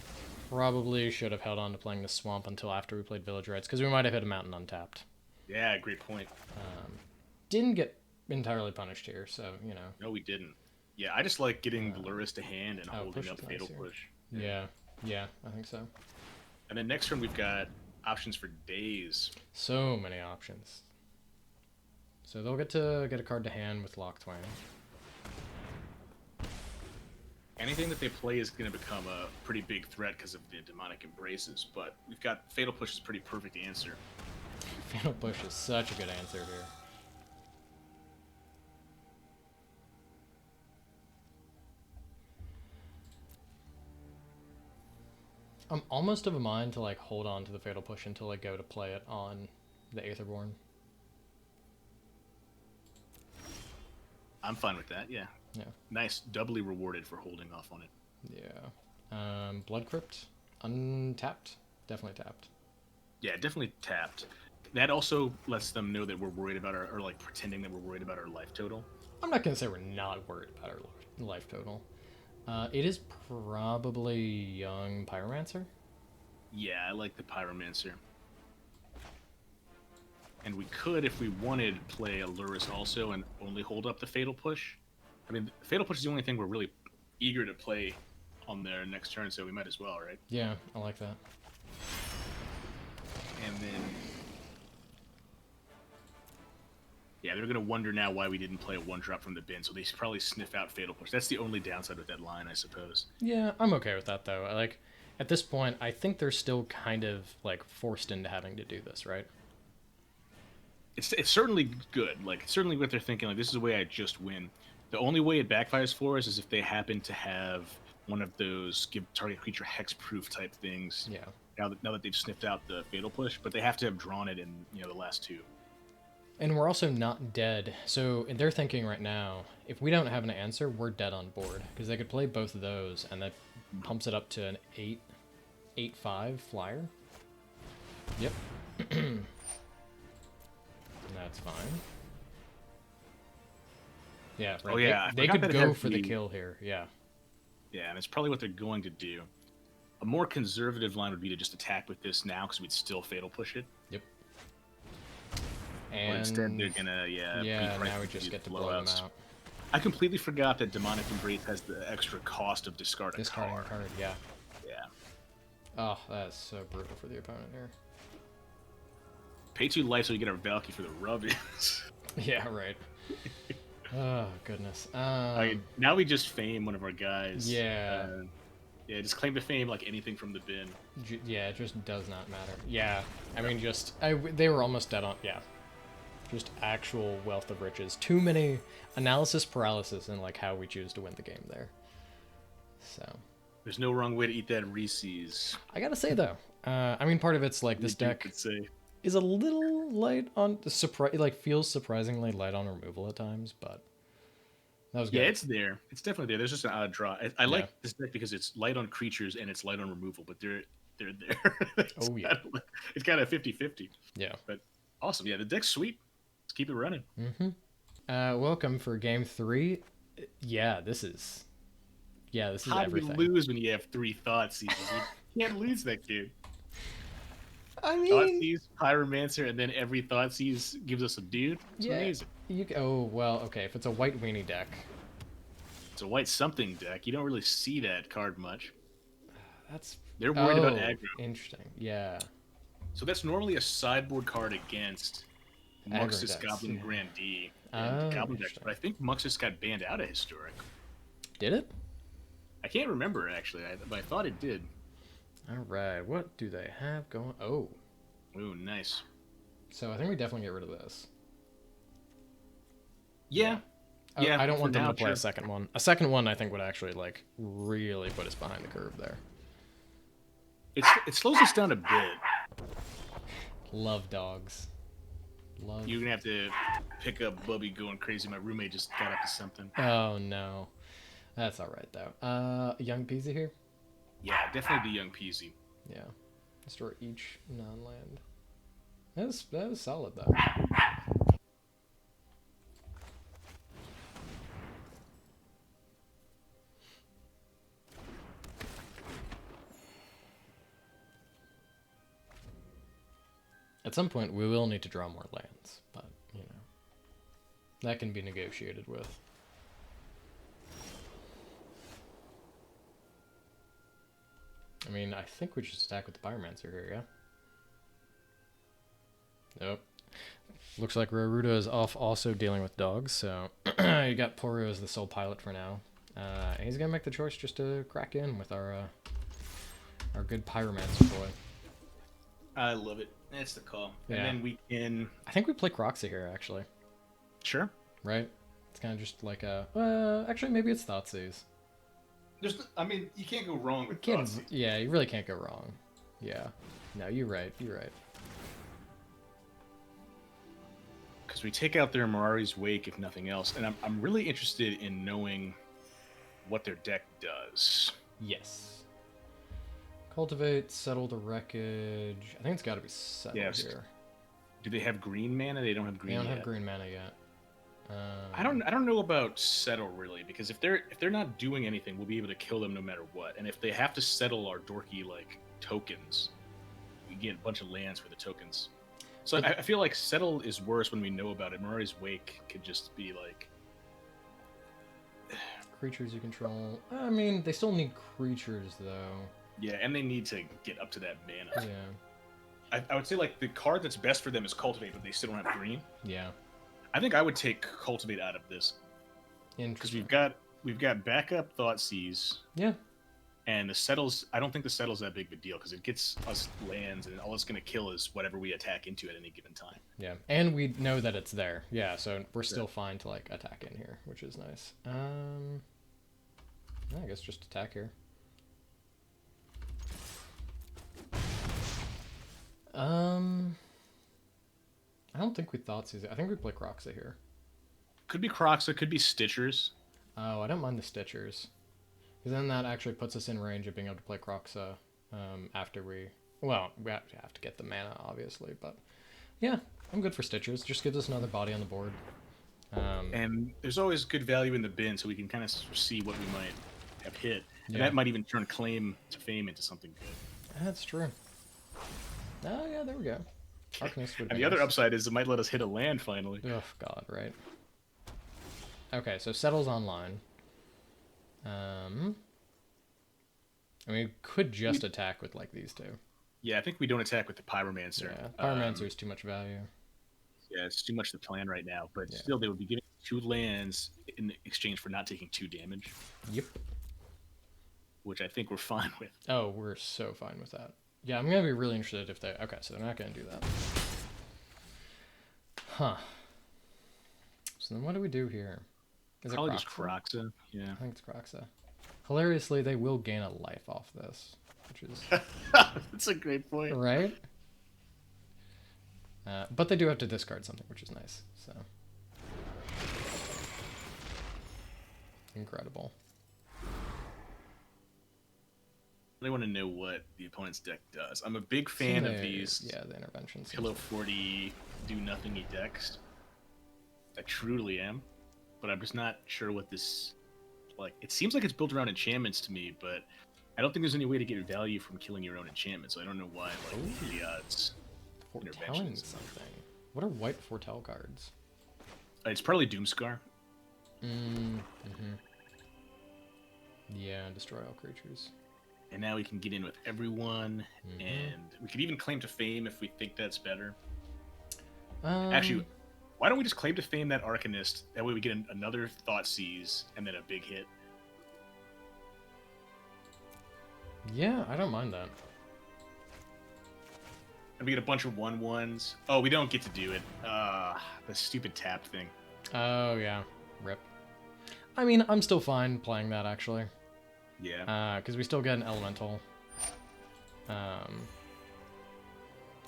Probably should have held on to playing the swamp until after we played Village Rites, because we might have hit a mountain untapped. Yeah, great point. Didn't get entirely punished here, so, you know. No, we didn't. Yeah, I just like getting the Luris to hand and holding up Fatal Push. Yeah, I think so. And then next turn we've got options for days. So many options. So they'll get to get a card to hand with Locktwang. Anything that they play is going to become a pretty big threat because of the Demonic Embraces, but we've got Fatal Push is a pretty perfect answer. Fatal Push is such a good answer here. I'm almost of a mind to like hold on to the Fatal Push until I go to play it on the Aetherborn. I'm fine with that, yeah. Yeah. Nice, doubly rewarded for holding off on it. Yeah. Blood Crypt, untapped, definitely tapped. Yeah, definitely tapped. That also lets them know that we're worried about or like pretending that we're worried about our life total. I'm not gonna say we're not worried about our life total. It is probably young Pyromancer. Yeah, I like the Pyromancer. And we could, if we wanted, play a Luris also and only hold up the Fatal Push. I mean, Fatal Push is the only thing we're really eager to play on their next turn, so we might as well, right? Yeah, I like that. And then... Yeah, they're going to wonder now why we didn't play a one-drop from the bin, so they should probably sniff out Fatal Push. That's the only downside with that line, I suppose. Yeah, I'm okay with that, though. Like, at this point, I think they're still kind of, like, forced into having to do this, right? It's certainly good. Like, certainly what they're thinking, like, this is the way I just win. The only way it backfires for us is if they happen to have one of those give target creature hexproof type things. Yeah. Now that they've sniffed out the Fatal Push, but they have to have drawn it in, you know, the last two. And we're also not dead. So they're thinking right now, if we don't have an answer, we're dead on board. Because they could play both of those, and that pumps it up to an 8/5 flyer. Yep. That's fine. Yeah, right. Oh, yeah. They could go for the kill here. Yeah. Yeah, and it's probably what they're going to do. A more conservative line would be to just attack with this now, because we'd still Fatal Push it. Yep. And but instead, they're gonna, now we just get to blow them out. I completely forgot that Demonic Embrace has the extra cost of discarding a card. Yeah. Yeah. Oh, that's so brutal for the opponent here. Pay 2 life so you get our Valky for the rub-ins. Yeah, right. Oh goodness. Now we just fame one of our guys. Yeah. Yeah, just claim to fame like anything from the bin. Yeah, it just does not matter. Yeah, I mean, they were almost dead on. Yeah, just actual wealth of riches. Too many analysis paralysis in like how we choose to win the game there. So there's no wrong way to eat that Reese's. I gotta say though, I mean, part of it's like this deck is a little light on like feels surprisingly light on removal at times, but that was good. Yeah, it's there. It's definitely there. There's just an odd draw. I like this deck because it's light on creatures and it's light on removal, but they're there. Oh yeah, it's kind of 50-50. Yeah, but awesome. Yeah, the deck's sweet. Let's keep it running. Welcome for game 3. Yeah, this is How everything. do you lose when you have 3 Thought Seizes? You can't lose that game. I mean, Thought Seize, Pyromancer, and then every Thought Seize gives us a dude. It's amazing. Oh well, okay. If it's a white weenie deck, it's a white something deck. You don't really see that card much. They're worried about aggro. Interesting. Yeah. So that's normally a sideboard card against Muxus Goblin Grandee and Goblin deck, but I think Muxus got banned out of Historic. Did it? I can't remember actually, but I thought it did. All right, what do they have going? Oh, nice. So I think we definitely get rid of this. Yeah. I don't want them to play a second one. A second one, I think, would actually like really put us behind the curve there. It slows us down a bit. Love dogs. You're gonna have to pick up Bubby going crazy. My roommate just got up to something. Oh no, that's all right though. Young Peasy here. Yeah, definitely the Young Peasy. Yeah, restore each non-land. That was solid though. At some point, we will need to draw more lands, but, you know, that can be negotiated with. I mean, I think we should stack with the Pyromancer here, yeah? Nope. Looks like Raruda is off also dealing with dogs, so you got Porio as the sole pilot for now. He's going to make the choice just to crack in with our good Pyromancer boy. I love it. That's the call. Yeah. And then we can... I think we play Croxy here, actually. Sure. Right? It's kind of just like a... actually, maybe it's Thoughtseize. I mean, you can't go wrong with Thoughtseize. Yeah, you really can't go wrong. Yeah. No, you're right. You're right. Because we take out their Mirari's Wake, if nothing else. And I'm really interested in knowing what their deck does. Yes. Cultivate, settle the wreckage. I think it's got to be settled here. Do they have green mana? They don't have green. They don't have green mana yet. I don't know about settle really, because if they're not doing anything, we'll be able to kill them no matter what. And if they have to settle our dorky like tokens, we get a bunch of lands for the tokens. So I feel like settle is worse when we know about it. Mirari's Wake could just be like creatures you control. I mean, they still need creatures though. Yeah, and they need to get up to that mana. Yeah. I would say, like, the card that's best for them is Cultivate, but they still don't have green. Yeah. I think I would take Cultivate out of this. Because we've got backup Thoughtseize. Yeah. And the settles, I don't think the settle's that big of a deal, because it gets us lands, and all it's going to kill is whatever we attack into at any given time. Yeah, and we know that it's there. Yeah, so we're still fine to, like, attack in here, which is nice. I guess just attack here. I don't think we Thoughtseize. I think we play Croxa here. Could be Croxa, could be Stitchers. Oh, I don't mind the Stitchers. Because then that actually puts us in range of being able to play Croxa after we... Well, we have to get the mana, obviously, but... Yeah, I'm good for Stitchers. Just gives us another body on the board. And there's always good value in the bin, so we can kind of see what we might have hit. And that might even turn Claim to Fame into something good. That's true. Oh, yeah, there we go. Arcanist would be and the other upside is it might let us hit a land finally. Oh, God, right. Okay, so Settle's online. I mean, we could just attack with, like, these two. Yeah, I think we don't attack with the Pyromancer. Yeah, Pyromancer is too much value. Yeah, it's too much to plan right now. But Yeah. still, they would be giving 2 lands in exchange for not taking 2 damage, Yep. which I think we're fine with. Oh, we're so fine with that. Yeah, I'm gonna be really interested if they. Okay, so they're not gonna do that. Huh. So then what do we do here? Is Probably it just Croxa. Yeah. I think it's Croxa. Hilariously, they will gain a life off this, which is That's a great point. right. But they do have to discard something, which is nice. So incredible. I want to know what the opponent's deck does. I'm a big fan of these. Yeah, the interventions. Pillow 40 do nothingy decks. I truly am, but I'm just not sure what this like. It seems like it's built around enchantments to me, but I don't think there's any way to get value from killing your own enchantment. So I don't know why like the odds. Foretelling something. What are white foretell cards? It's probably Doomscar. Yeah, destroy all creatures. And now we can get in with everyone, and we could even claim to fame if we think that's better. Actually, why don't we just claim to fame that Arcanist? That way we get another Thoughtseize and then a big hit. Yeah, I don't mind that. And we get a bunch of 1/1s. Oh, we don't get to do it. The stupid tap thing. Oh, yeah. Rip. I mean, I'm still fine playing that, actually. Yeah. Because we still get an elemental.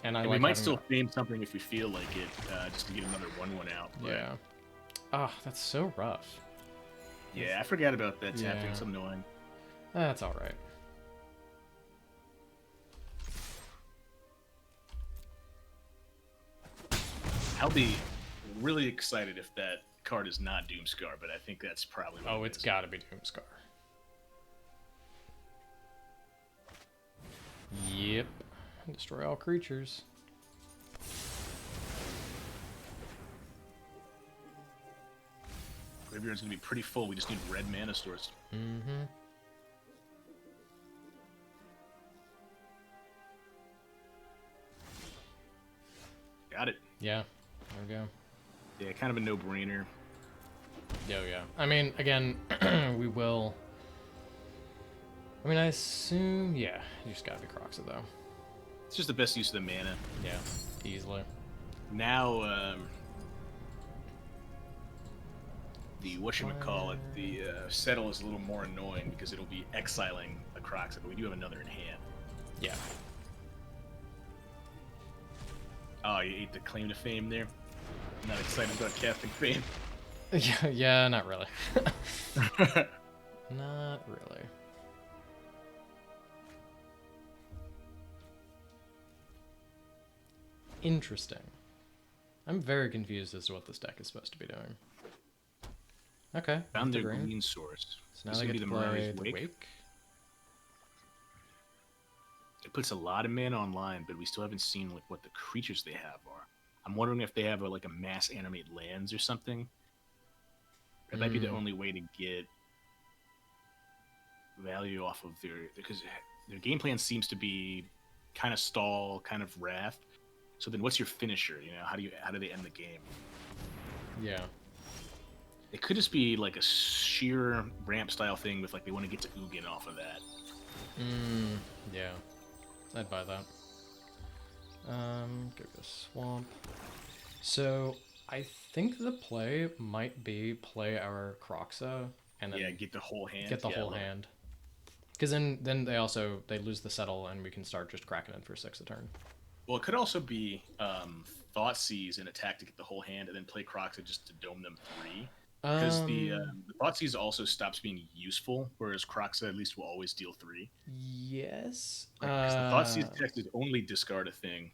And we might still fame something if we feel like it, just to get another 1/1 out. But... Yeah. Oh, that's so rough. Yeah, I forgot about that tap thing. It's annoying. That's all right. I'll be really excited if that card is not Doomscar, but I think that's probably what it's got to be Doomscar. Yep. Destroy all creatures. Graveyard's gonna be pretty full. We just need red mana stores. Mm-hmm. Got it. Yeah. There we go. Yeah, kind of a no-brainer. Yeah. I mean, again, we will... I mean, I assume... Yeah, you just gotta be Croxa, though. It's just the best use of the mana. Yeah, easily. Now, the whatchamacallit, the settle is a little more annoying because it'll be exiling a Croxa, but we do have another in hand. Yeah. Oh, you ate the claim to fame there? Not excited about casting fame. Yeah, not really. Not really. Interesting. I'm very confused as to what this deck is supposed to be doing. Okay. Found their green source. So now they get to play the Wake. It puts a lot of mana online, but we still haven't seen like what the creatures they have are. I'm wondering if they have like a mass animate lands or something. That might be the only way to get value off of because their game plan seems to be kind of stall, kind of wrath. So then, what's your finisher? You know, how do they end the game? Yeah. It could just be like a sheer ramp style thing with like they want to get to Ugin off of that. Yeah. I'd buy that. Give it a swamp. So I think the play might be play our Croxa and then get the whole hand. Get the whole hand. Because then they lose the settle and we can start just cracking in for 6 a turn. Well, it could also be Thoughtseize and attack to get the whole hand, and then play Croxa just to dome them 3. Because the Thoughtseize also stops being useful, whereas Croxa at least will always deal 3. Yes. Because the Thoughtseize text is only discard a thing.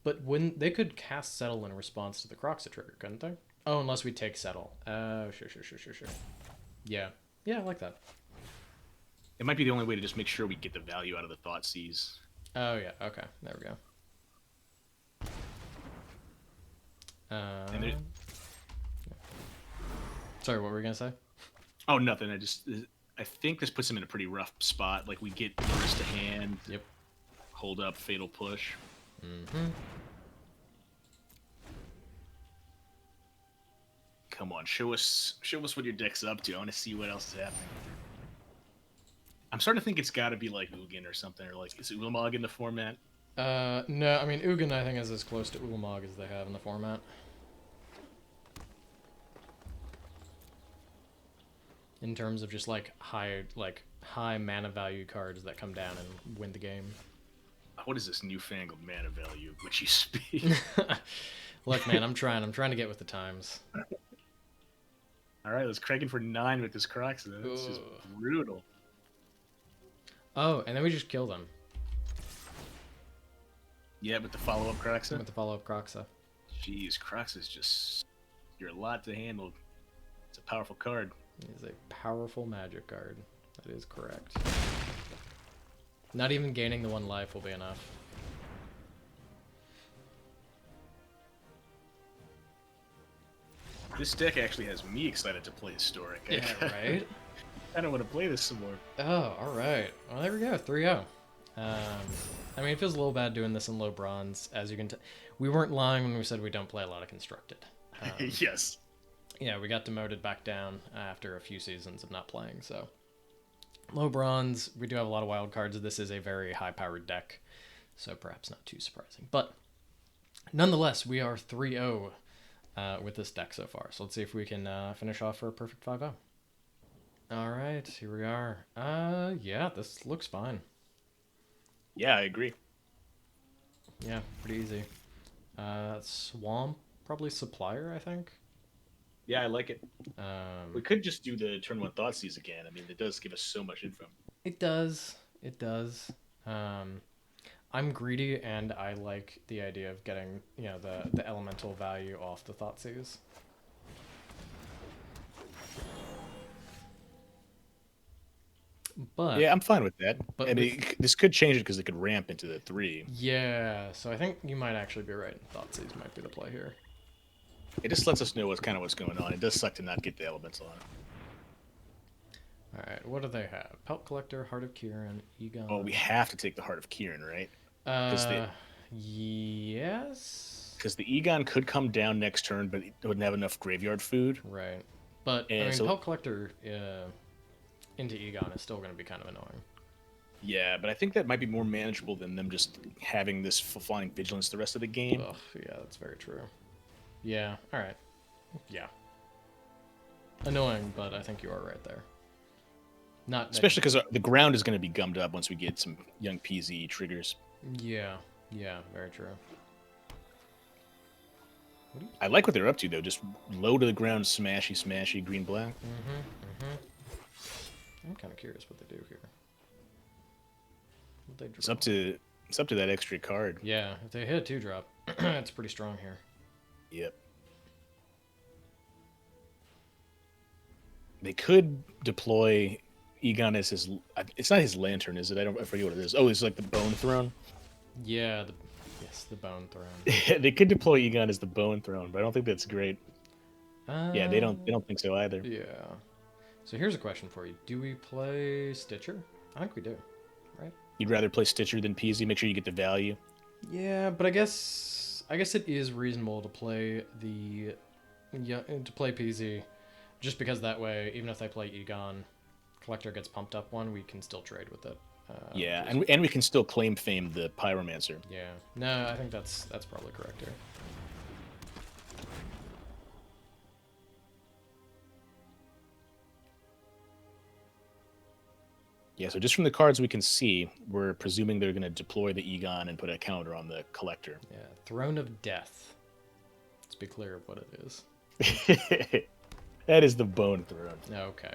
But when they could cast Settle in response to the Croxa trigger, couldn't they? Oh, unless we take Settle. Sure. Yeah, I like that. It might be the only way to just make sure we get the value out of the Thoughtseize. Oh yeah, okay, there we go. Sorry, what were we gonna say? Oh, nothing. I think this puts him in a pretty rough spot. Like we get Burst to hand. Yep. Hold up, Fatal Push. Come on, show us what your deck's up to. I want to see what else is happening. I'm starting to think it's got to be like Ugin or something, or like, is Ulamog in the format? No, I mean, Ugin, I think, is as close to Ulamog as they have in the format. In terms of just, like, high mana value cards that come down and win the game. What is this newfangled mana value of which you speak? Look, man, I'm trying to get with the times. All right, let's crank in for 9 with this Crocs. This is brutal. Oh, and then we just kill them. Yeah, with the follow-up Croxa? With the follow-up Croxa. Jeez, Croxa's just... You're a lot to handle. It's a powerful card. It is a powerful magic card. That is correct. Not even gaining the 1 life will be enough. This deck actually has me excited to play Historic. Yeah, right? I don't want to play this some more. Oh, alright. Well, there we go. 3-0. I mean, it feels a little bad doing this in low bronze, as you can tell. We weren't lying when we said we don't play a lot of Constructed. Yes. Yeah, we got demoted back down after a few seasons of not playing, so. Low bronze, we do have a lot of wild cards. This is a very high-powered deck, so perhaps not too surprising. But, nonetheless, we are 3-0 with this deck so far. So let's see if we can finish off for a perfect 5-0. Alright, here we are. Yeah, this looks fine. Yeah, I agree. Yeah, pretty easy. Swamp, probably Supplier, I think. Yeah, I like it. We could just do the turn 1 Thoughtseize again. I mean, it does give us so much info. It does. It does. I'm greedy, and I like the idea of getting, you know, the elemental value off the Thoughtseize. But yeah, I'm fine with that. But I mean, this could change it because it could ramp into the 3. Yeah, so I think you might actually be right. Thoughtseize might be the play here. It just lets us know what's going on. It does suck to not get the elemental on it. Alright, what do they have? Pelt Collector, Heart of Kieran, Egon. Oh, we have to take the Heart of Kieran, right? Yes? Because the Egon could come down next turn, but it wouldn't have enough graveyard food. Right. But, I mean, Pelt Collector into Egon is still going to be kind of annoying. Yeah, but I think that might be more manageable than them just having this flying vigilance the rest of the game. Ugh, yeah, that's very true. Yeah, alright. Yeah. Annoying, but I think you are right there. Not especially because the ground is going to be gummed up once we get some young PZ triggers. Yeah, yeah, very true. I like what they're up to, though. Just low to the ground, smashy, smashy, green, black. I'm kind of curious what they do here. What they draw? It's up to that extra card. Yeah, if they hit a 2-drop, it's pretty strong here. Yep. They could deploy Egon as his... It's not his lantern, is it? I forget what it is. Oh, it's like the Bone Throne? Yeah, yes, the Bone Throne. They could deploy Egon as the Bone Throne, but I don't think that's great. Yeah, they don't think so either. Yeah. So here's a question for you. Do we play Stitcher? I think we do, right? You'd rather play Stitcher than PZ? Make sure you get the value? Yeah, but I guess it is reasonable to play PZ, just because that way, even if they play Egon, Collector gets pumped up 1, we can still trade with it. Yeah, and we can still claim fame the Pyromancer. Yeah, no, I think that's probably correct here. Yeah, so just from the cards we can see, we're presuming they're going to deploy the Egon and put a counter on the Collector. Yeah, Throne of Death. Let's be clear of what it is. That is the Bone Throne. Okay.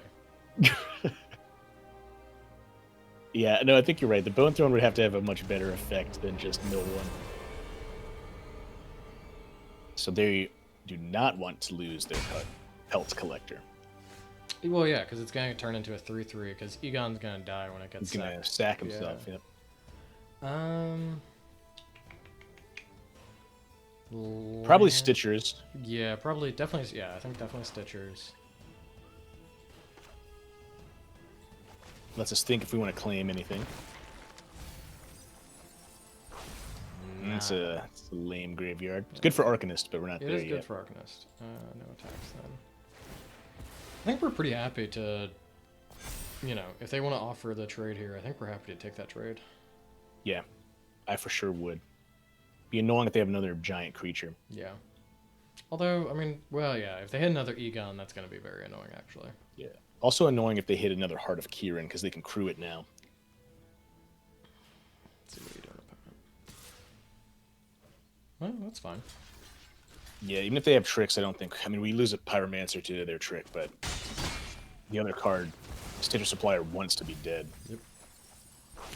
Yeah, no, I think you're right. The Bone Throne would have to have a much better effect than just mill 1. So they do not want to lose their Pelt Collector. Well, yeah, because it's going to turn into a 3/3, because Egon's going to die when it gets He's going to sack himself, yeah. Yep. Probably Stitchers. Yeah, probably, definitely, yeah, I think definitely Stitchers. Lets us think if we want to claim anything. It's a lame graveyard. It's good for Arcanist, but we're not It there is yet. good for Arcanist. No attacks then. I think we're pretty happy to, you know, if they want to offer the trade here, I think we're happy to take that trade. Yeah, I for sure would. Be annoying if they have another giant creature. Yeah. Although, I mean, well, yeah, if they hit another Egon, that's going to be very annoying, actually. Yeah. Also annoying if they hit another Heart of Kieran, because they can crew it now. Let's see what you're doing, opponent. Well, that's fine. Yeah, even if they have tricks, I don't think... I mean, we lose a Pyromancer to their trick, but the other card, Stitcher Supplier, wants to be dead. Yep.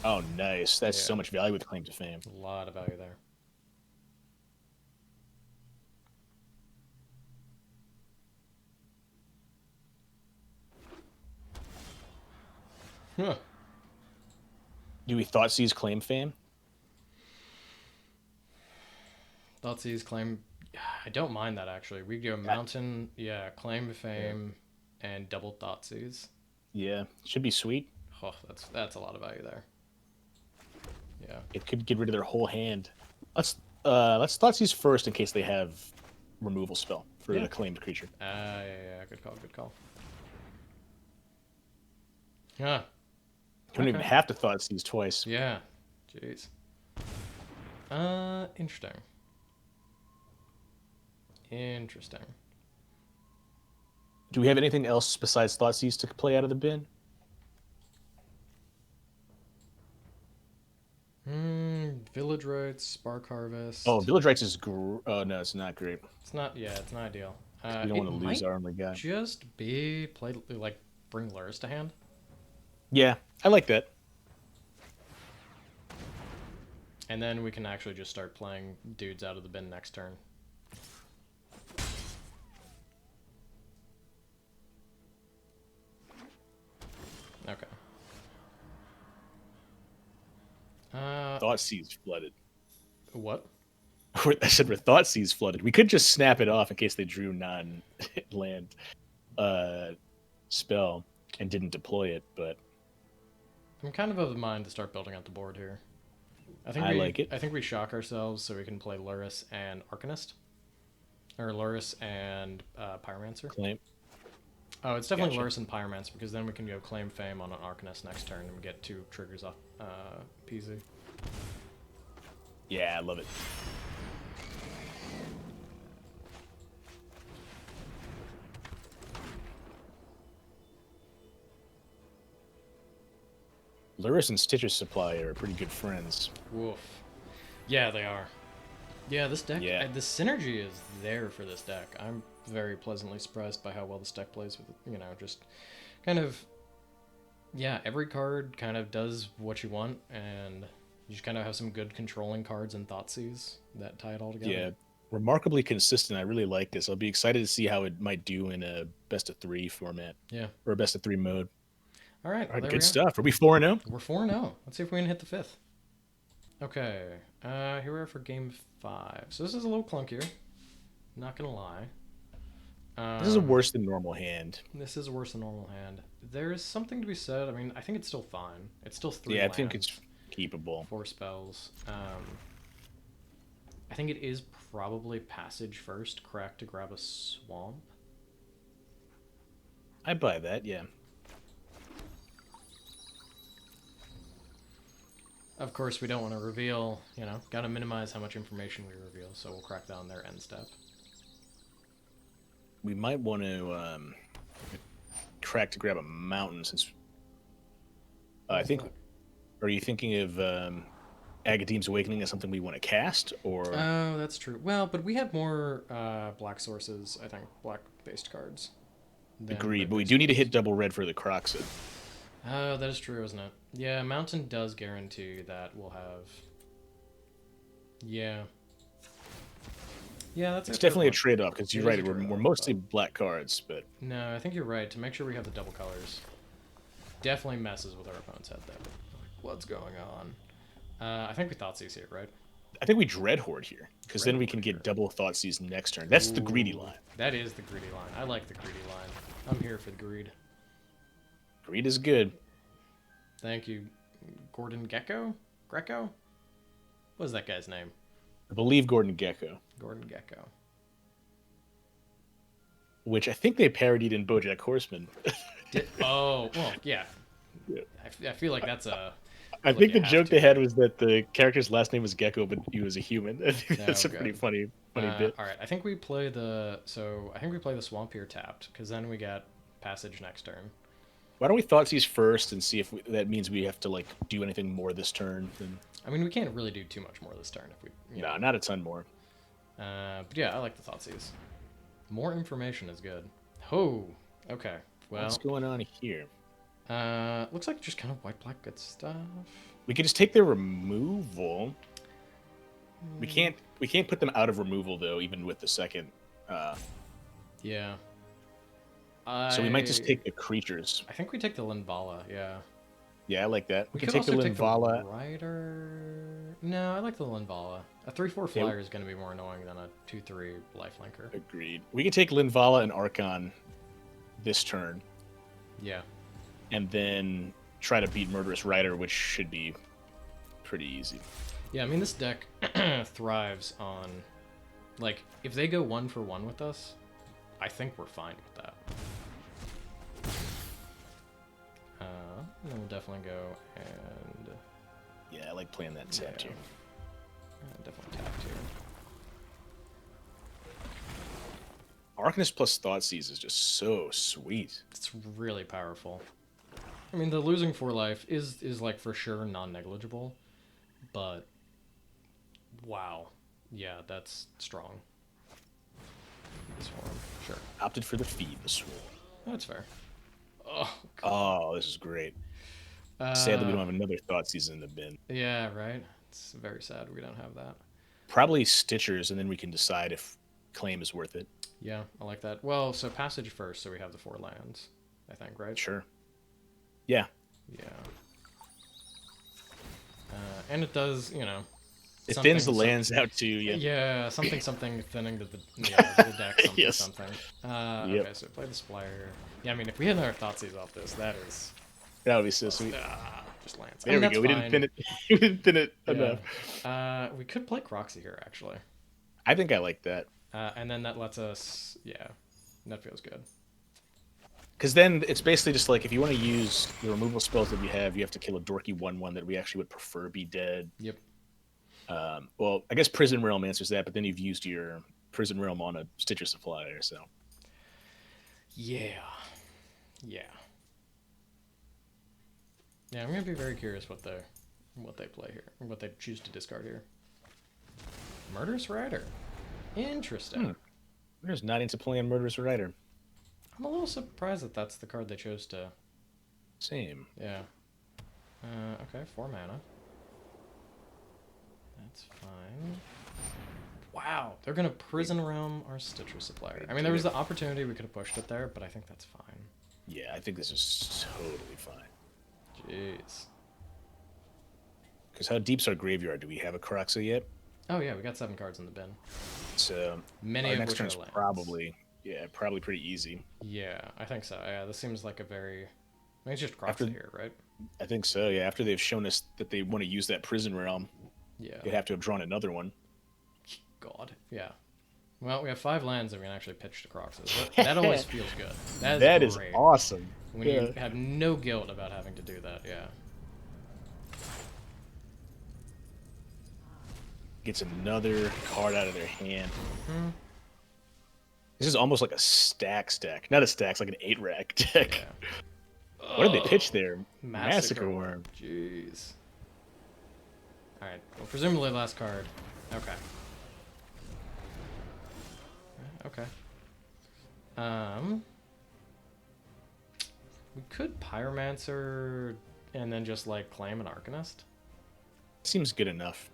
Oh, nice. That's so much value with Claim to Fame. A lot of value there. Huh. Do we Thoughtseize Claim Fame? Thoughtseize, claim... I don't mind that, actually. We go Mountain, yeah, Claim Fame, and double Thoughtseize. Yeah, should be sweet. Oh, that's a lot of value there. Yeah. It could get rid of their whole hand. Let's Thoughtseize first in case they have removal spell for the claimed creature. Yeah, good call, good call. Yeah. You don't even have to Thoughtseize twice. Yeah. Jeez. Interesting. Interesting. Do we have anything else besides Thoughtseize to play out of the bin? Village Rites, Spark Harvest. Oh, Village Rites is oh, no, it's not great. It's not, yeah, it's not ideal. We don't want to lose our only guy. Just be played, like, bring Luris to hand. Yeah, I like that. And then we can actually just start playing dudes out of the bin next turn. Okay. Thoughtseize flooded. What? I said we're Thoughtseize flooded. We could just snap it off in case they drew non-land spell and didn't deploy it, but... I'm kind of the mind to start building out the board here. I like it. I think we shock ourselves so we can play Luris and Arcanist. Or Luris and Pyromancer. Claim. Oh, it's definitely Luris and Pyromancer, because then we can go Claim Fame on an Arcanist next turn and we get 2 triggers off PZ. Yeah, I love it. Luris and Stitcher Supply are pretty good friends. Woof. Yeah, they are. Yeah, this deck, Yeah. the synergy is there for this deck. I'm very pleasantly surprised by how well this deck plays with, you know, just kind of, yeah, every card kind of does what you want, and you just kind of have some good controlling cards and Thoughtseize that tie it all together. Yeah, remarkably consistent. I really like this. I'll be excited to see how it might do in a best-of-3 format. Yeah. Or a best-of-3 mode. All right, All right, good stuff. Are we 4-0? We're 4-0. Let's see if we can hit the 5th. Okay, here we are for game 5. So this is a little clunkier, not gonna lie. This is a worse than normal hand. This is a worse than normal hand. There is something to be said. I mean, I think it's still fine. It's still 3 Yeah, lands, I think it's keepable. 4 spells. I think it is probably passage first, crack to grab a swamp. I buy that, yeah. Of course, we don't want to reveal, you know, gotta minimize how much information we reveal, so we'll crack down their end step. We might want to crack to grab a mountain since... I think... Are you thinking of Agadeem's Awakening as something we want to cast, or...? Oh, that's true. Well, but we have more black sources, I think, black-based cards. Agreed, but we do need to hit double red for the Croxid. Oh, that is true, isn't it? Yeah, Mountain does guarantee that we'll have... Yeah. Yeah, that's It's definitely a trade-off, because you're right, we're mostly but... black cards, but... No, I think you're right. To make sure we have the double colors, definitely messes with our opponent's head there. Like, what's going on? I think we Thoughtseize here, right? I think we Dreadhorde here, because then we can get double Thoughtseize next turn. That's the greedy line. That is the greedy line. I like the greedy line. I'm here for the greed. Greed is good. Thank you, Gordon Greco? What was that guy's name? I believe Gordon Gekko, Gordon Gekko. which I think they parodied in BoJack Horseman. Oh, well, yeah. Yeah. I feel like that's a. I Like think you the have joke to. they had was that the character's last name was Gecko, but he was a human. I think that's Oh, a pretty good. funny bit. All right, I think we play the. So I think we play the Swamp here tapped, because then we get passage next turn. Why don't we Thoughtseize first and see if that means we have to like do anything more this turn? Then I mean, we can't really do too much more this turn if we. no, not a ton more. But yeah, I like the Thoughtseize. More information is good. Oh, okay. Well, What's going on here? looks like just kind of white black good stuff. We could just take their removal. We can't put them out of removal though, even with the second. Yeah. So we might just take the creatures. I think we take the Linvala. Yeah. Yeah, I like that. We can could take the also take Linvala. the Rider. No, I like the Linvala. A 3/4 flyer is going to be more annoying than a 2/3 lifelinker. Agreed. We can take Linvala and Archon this turn, Yeah. and then try to beat Murderous Rider, which should be pretty easy. Yeah, I mean, this deck thrives on, like, if they go 1-for-1 with us, I think we're fine with that. Then we'll definitely go and... Yeah, I like playing that tapped here. Definitely tapped here. Arcanist plus Thoughtseize is just so sweet. It's really powerful. I mean, the losing 4 life is like, for sure non-negligible, but... Wow. Yeah, that's strong. This one, sure. Opted for the feed, the Swole. That's fair. Oh, Oh, this is great. Sadly, we don't have another Thoughtseize in the bin. Yeah, right? It's very sad we don't have that. Probably Stitchers, and then we can decide if Claim is worth it. Yeah, I like that. Well, so passage first, so we have the 4 lands, I think, right? Sure. Yeah. Yeah. And it does, you know... It thins the lands out too, yeah. Yeah, something thinning the deck, Yes. something. Yep. Okay, so play the Splire. Yeah, I mean, if we had another Thoughtseize off this, that is... That would be so sweet. Just lands. There we go. We didn't thin it. We didn't thin it enough. We could play Croxy here, actually. I think I like that. And then that lets us... Yeah, that feels good. Because then it's basically just like, if you want to use the removal spells that we have, you have to kill a dorky 1/1 that we actually would prefer be dead. Yep. Well, I guess Prison Realm answers that, but then you've used your Prison Realm on a Stitcher Supplier, so... Yeah. Yeah. Yeah, I'm gonna be very curious what they play here, or what they choose to discard here. Murderous Rider. Interesting. There's not into playing Murderous Rider. I'm a little surprised that that's the card they chose to... Same. Yeah. Okay, 4 mana. That's fine. Wow, they're gonna Prison Realm our Stitcher Supplier. I mean, there was the opportunity we could have pushed it there, but I think that's fine. Yeah, I think this is totally fine. Jeez. Because how deep's our graveyard? Do we have a Caraxa yet? Oh yeah, we got 7 cards in the bin. So Many our of next which turn's are lands. probably pretty easy. Yeah, I think so. Yeah, this seems like a very... I mean, it's just After- Croxy here, right? I think so, yeah. After they've shown us that they want to use that Prison Realm, Yeah. they'd have to have drawn another one. God. Yeah. Well, we have 5 lands that we can actually pitch to Croxes. That always feels good. That is great. awesome. When you have no guilt about having to do that, yeah. Gets another card out of their hand. This is almost like a stack. Not a stack, it's like an 8-rack deck. Yeah. What did they pitch there? Massacre Worm. Jeez. Alright, well, presumably last card. Okay. Okay. We could Pyromancer and then just, like, claim an Arcanist. Seems good enough.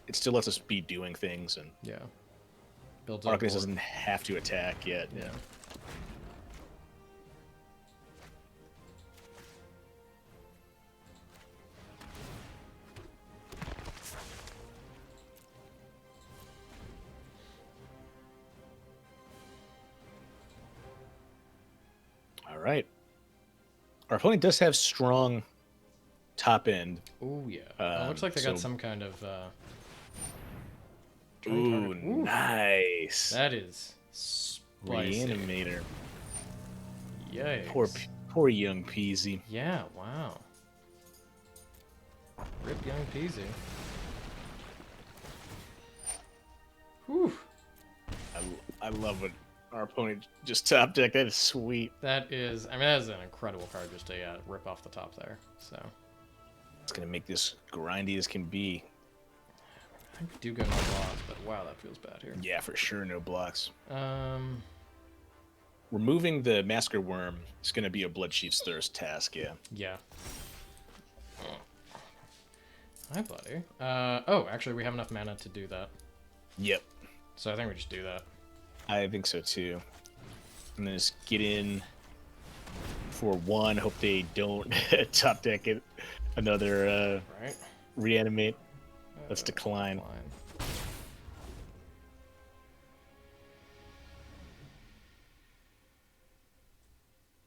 It still lets us be doing things, and Yeah. Builds up Arcanist board. doesn't have to attack yet. Yeah. All right. Our opponent does have strong top end. Oh yeah. It looks like they got so- some kind of Ooh, nice. That is spicy. Reanimator. Yikes. Poor young Peasy. Yeah, wow. Rip young Peasy. Whew. I love what our opponent just top deck. That is sweet. That is, I mean, that is an incredible card just to rip off the top there. So it's gonna make this grindy as can be. I do go no blocks, but wow, that feels bad here. Yeah, for sure, no blocks. Removing the Masker Worm is gonna be a Bloodchief's Thirst task. Yeah. Yeah. Hi, buddy. Oh, actually, we have enough mana to do that. Yep. So I think we just do that. I think so too. And then just get in for one. Hope they don't top deck it. Another right. Reanimate. Let's decline.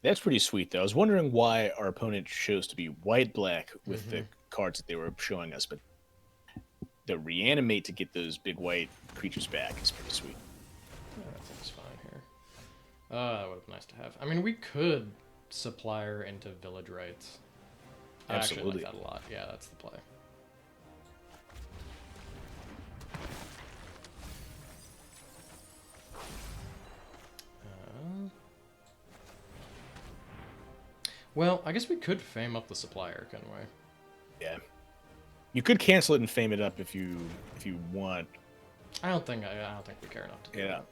That's pretty sweet, though. I was wondering why our opponent chose to be white-black with the cards that they were showing us, but the Reanimate to get those big white creatures back is pretty sweet. Yeah, that seems fine here. That would have been nice to have. I mean, we could Supplier into Village Rites. Absolutely. I actually like that a lot. Yeah, that's the play. Well, I guess we could Fame up the Supplier, couldn't we? Yeah. You could cancel it and Fame it up if you want. I don't think we care enough to do that.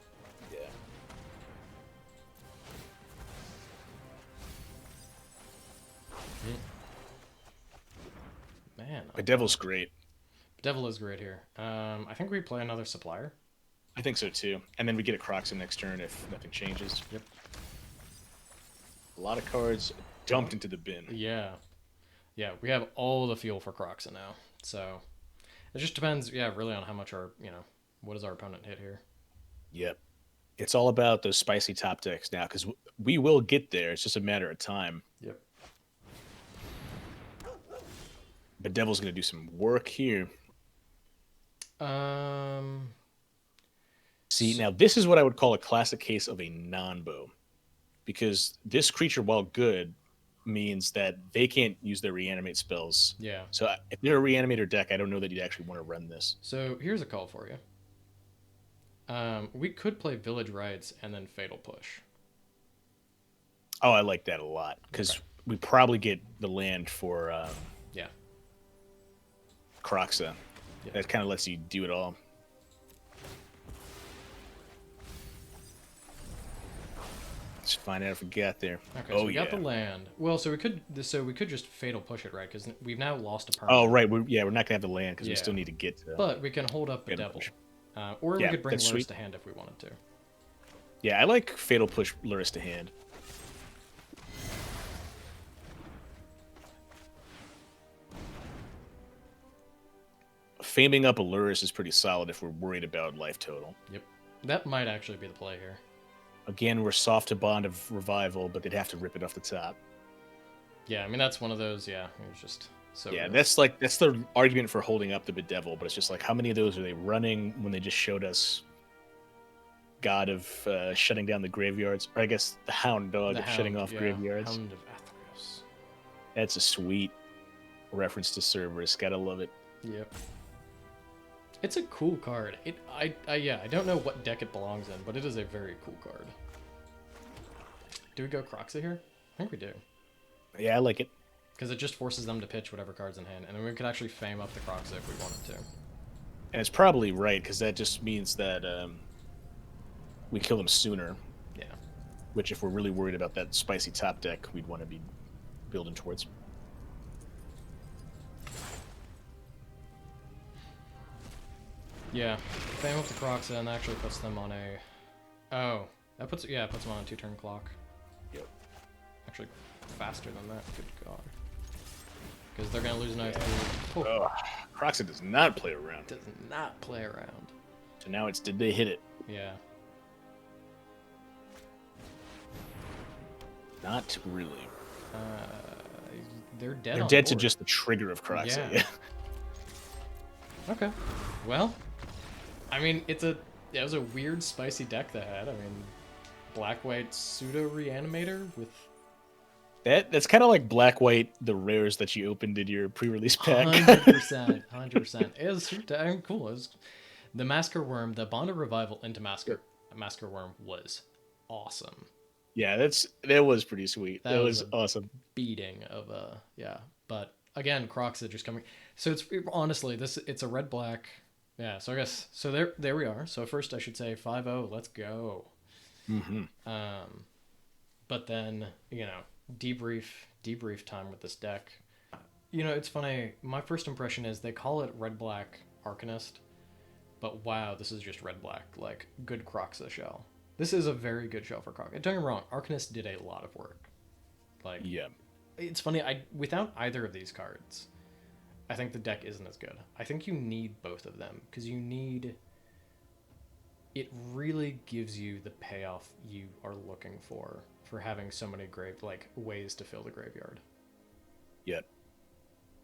Yeah. Man. The Devil's great. Devil is great here. I think we play another Supplier. I think so too. And then we get a Croxen next turn if nothing changes. Yep. A lot of cards dumped into the bin. Yeah. Yeah, we have all the fuel for Croxen now. So it just depends, yeah, really on how much what does our opponent hit here? Yep. It's all about those spicy top decks now, because we will get there. It's just a matter of time. Yep. But Devil's going to do some work here. See, now this is what I would call a classic case of a non-bow. Because this creature, while good, means that they can't use their reanimate spells. Yeah. So if you're a reanimator deck, I don't know that you'd actually want to run this. So here's a call for you. We could play Village Rites and then Fatal Push. Oh, I like that a lot. Because we probably get the land for Croxa. Yeah. That kind of lets you do it all. Let's find out if we got there. Okay, so we got the land. Well, so we could just Fatal Push it, right? Because we've now lost a permanent. Oh, right. We're not gonna have the land because we still need to get to. But we can hold up the Devil, or we could bring Lurrus to hand if we wanted to. Yeah, I like Fatal Push Lurrus to hand. Faming up a Lurrus is pretty solid if we're worried about life total. Yep, that might actually be the play here. Again, we're soft to Bond of Revival, but they'd have to rip it off the top. Yeah, I mean, that's one of those, it was just so Yeah, good. that's the argument for holding up the Bedevil, but it's just like, how many of those are they running when they just showed us God of shutting down the graveyards? Or I guess the Hound Dog of shutting off graveyards. Hound of Athreos. That's a sweet reference to Cerberus. Gotta love it. Yep. It's a cool card. I don't know what deck it belongs in, but it is a very cool card. Do we go Croxa here? I think we do. Yeah, I like it. Because it just forces them to pitch whatever cards in hand, and then we could actually Fame up the Croxa if we wanted to. And it's probably right, because that just means that we kill them sooner. Yeah. Which, if we're really worried about that spicy top deck, we'd want to be building towards. Yeah, Fame up the Croxa and actually puts them on a... Oh, that puts them on a 2-turn clock. Yep. Actually, faster than that, good god. Because they're going to lose Knife 2. Oh, Croxa does not play around. Does not play around. So now it's, did they hit it? Yeah. Not really. They're dead. They're on dead board. to just the trigger of Croxa. Yeah. Okay. Well, I mean, it was a weird spicy deck they had. I mean, black white pseudo reanimator with That's kind of like black white, the rares that you opened in your pre-release pack. 100%, 100%. It was damn cool. It was the Masker Worm, the Bond of Revival into Masker Worm was awesome. Yeah, that was pretty sweet. That That was was a awesome. beating of a yeah. But again, Crocs are just coming. So it's honestly it's a red black. Yeah. So I guess so there we are. So first I should say 5-0. Let's go. Hmm. Um, but then debrief debrief time with this deck. It's funny. My first impression is they call it red black Arcanist, but wow, this is just red black. Like good Croxa shell. This is a very good shell for Croc. Don't get me wrong, Arcanist did a lot of work. Like Yeah. it's funny. I without either of these cards, I think the deck isn't as good. I think you need both of them because you need. It really gives you the payoff you are looking for having so many ways to fill the graveyard. Yeah.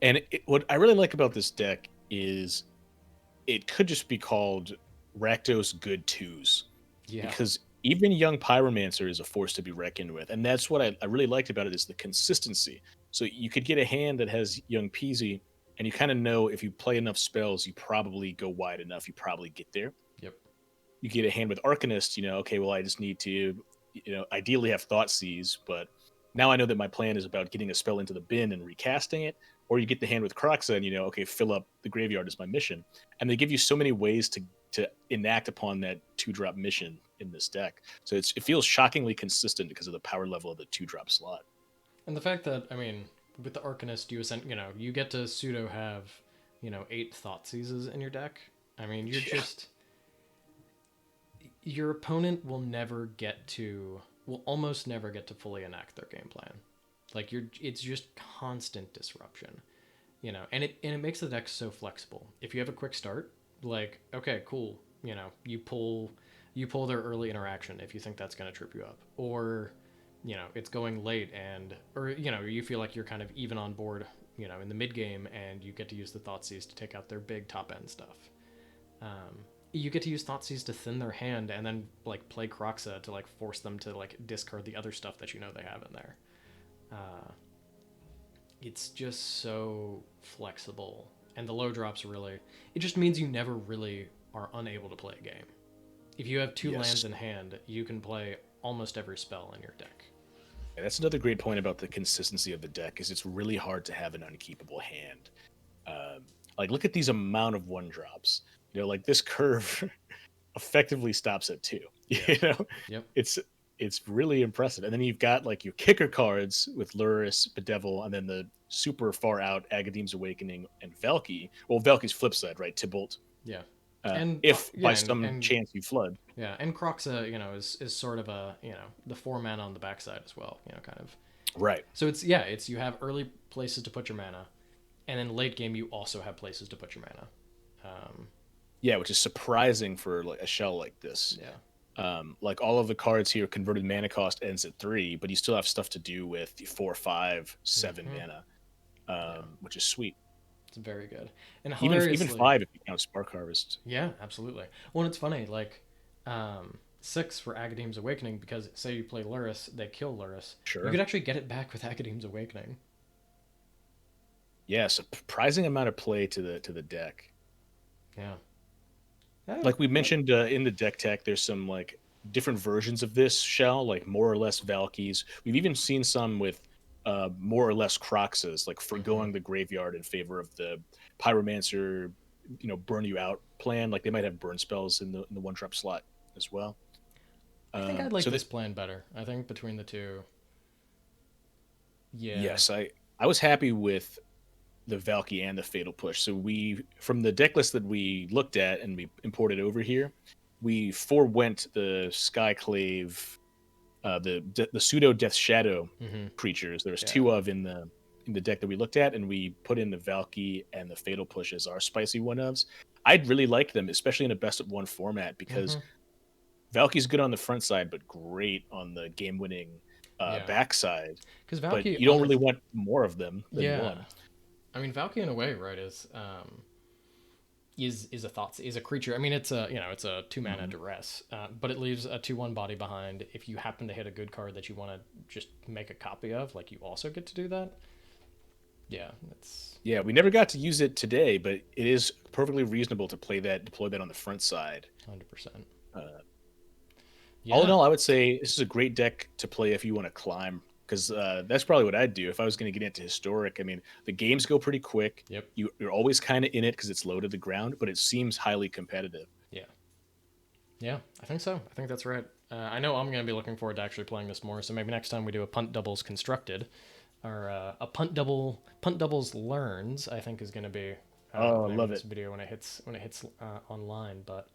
And what I really like about this deck is it could just be called Rakdos Good Twos, Yeah. because even young Pyromancer is a force to be reckoned with, and that's what I really liked about it is the consistency. So you could get a hand that has young Peasy, and you kind of know if you play enough spells, you probably go wide enough, you probably get there. Yep. You get a hand with Arcanist, okay, well I just need to, ideally have Thoughtseize, but now I know that my plan is about getting a spell into the bin and recasting it. Or you get the hand with Croxa and okay, fill up the graveyard is my mission. And they give you so many ways to enact upon that 2-drop mission in this deck. So it feels shockingly consistent because of the power level of the 2-drop slot. And the fact that with the Arcanist, you get to pseudo have 8 Thought Seizes in your deck. I mean, Yeah. Your opponent will almost never get to fully enact their game plan. It's just constant disruption, and it makes the deck so flexible. If you have a quick start, okay, cool, you pull their early interaction if you think that's going to trip you up, or it's going late or you feel like you're kind of even on board, in the mid game, and you get to use the Thoughtseize to take out their big top end stuff. You get to use Thoughtseize to thin their hand and then play Croxa to force them to discard the other stuff that they have in there. Uh, it's just so flexible, and the low drops really. It just means you never really are unable to play a game. If you have 2 lands in hand, you can play almost every spell in your deck. Yeah, that's another great point about the consistency of the deck is it's really hard to have an unkeepable hand. Look at these amount of 1-drops. Like this curve effectively stops at 2. Yeah. Yep. It's really impressive. And then you've got your kicker cards with Luris, Bedevil, and then the super far out Agadeem's Awakening and Valky. Well, Valky's flip side, right? Tybalt. Yeah. If yeah, by some chance you flood. Yeah, and Croxa, is sort of a, the 4 mana on the backside as well, kind of. Right. So it's you have early places to put your mana, and then late game you also have places to put your mana. Yeah, which is surprising for a shell like this. Yeah. All of the cards here, converted mana cost ends at 3, but you still have stuff to do with 4, 5, 7 mana, which is sweet. It's very good. And even 5 if you count Spark Harvest. Yeah, absolutely. Well, it's funny, 6 for Agadeem's Awakening, because say you play Luris, they kill Luris. Sure. You could actually get it back with Agadeem's Awakening. Yeah, surprising amount of play to the deck. Yeah. Like we mentioned in the deck tech, there's some different versions of this shell, more or less Valkyries. We've even seen some with more or less Croxas, foregoing the graveyard in favor of the Pyromancer, burn you out plan. They might have burn spells in the 1-drop slot as well. I think I'd like this plan better. I think between the two. Yeah. Yes, I was happy with the Valky and the Fatal Push. So from the deck list that we looked at and we imported over here, we forewent the Skyclave, the pseudo Death Shadow creatures. There's 2 of in the deck that we looked at, and we put in the Valky and the Fatal Push as our spicy 1-ofs. I'd really like them, especially in a best of 1 format, because Valky's good on the front side, but great on the game-winning backside. But you don't really want more of them than one. I mean, Valky in a way, right, is is a creature. I mean, it's it's a 2 mana duress, but it leaves a 2/1 body behind. If you happen to hit a good card that you want to just make a copy of, like, you also get to do that. Yeah, it's Yeah, we never got to use it today, but it is perfectly reasonable to deploy that on the front side. 100%. Uh, all in Yeah. all, I would say this is a great deck to play if you want to climb, because that's probably what I'd do if I was going to get into historic. I mean, the games go pretty quick. Yep. You're always kind of in it because it's low to the ground, but it seems highly competitive. Yeah. Yeah, I think so. I think that's right. I know I'm going to be looking forward to actually playing this more. So maybe next time we do a punt doubles constructed, or a punt doubles learns, I think is going to be Oh, the I name of love this it. video when it hits online. But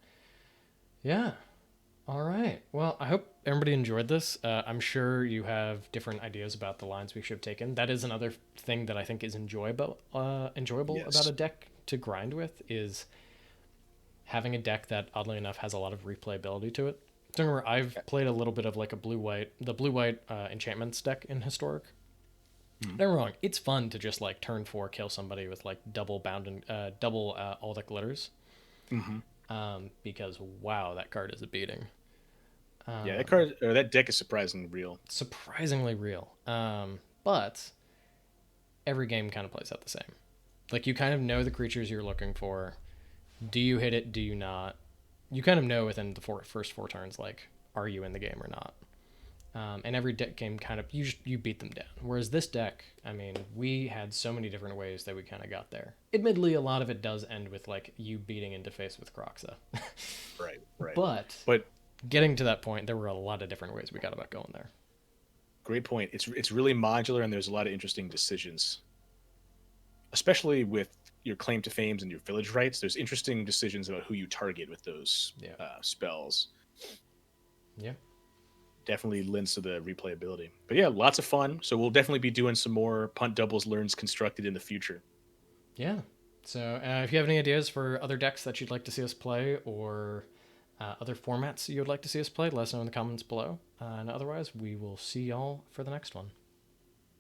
yeah, all right. Well, I hope everybody enjoyed this. I'm sure you have different ideas about the lines we should have taken. That is another thing that I think is enjoyable about Yes. a deck to grind with is having a deck that oddly enough has a lot of replayability to it. Don't remember, I've played a little bit of like the blue white enchantments deck in historic. Mhm. Don't get me wrong, it's fun to just like turn 4 kill somebody with like double bound and double all the glitters. Mhm. Because wow, that card is a beating. Yeah, that card or that deck is surprisingly real. Surprisingly real. But every game kind of plays out the same. Like you kind of know the creatures you're looking for. Do you hit it? Do you not? You kind of know within the first 4 turns, like, are you in the game or not? And every deck game kind of you beat them down. Whereas this deck, I mean, we had so many different ways that we kind of got there. Admittedly, a lot of it does end with like you beating into face with Croxa, Right, right. but But getting to that point, there were a lot of different ways we got about going there. great point. It's really modular, and there's a lot of interesting decisions, especially with your claim to fames and your village rights. There's interesting decisions about who you target with those Yeah, spells. yeah, Definitely lends to the replayability. But yeah, lots of fun. So we'll definitely be doing some more punt doubles learns constructed in the future. yeah. So if you have any ideas for other decks that you'd like to see us play, or other formats you would like to see us play, let us know in the comments below. And otherwise, we will see y'all for the next one.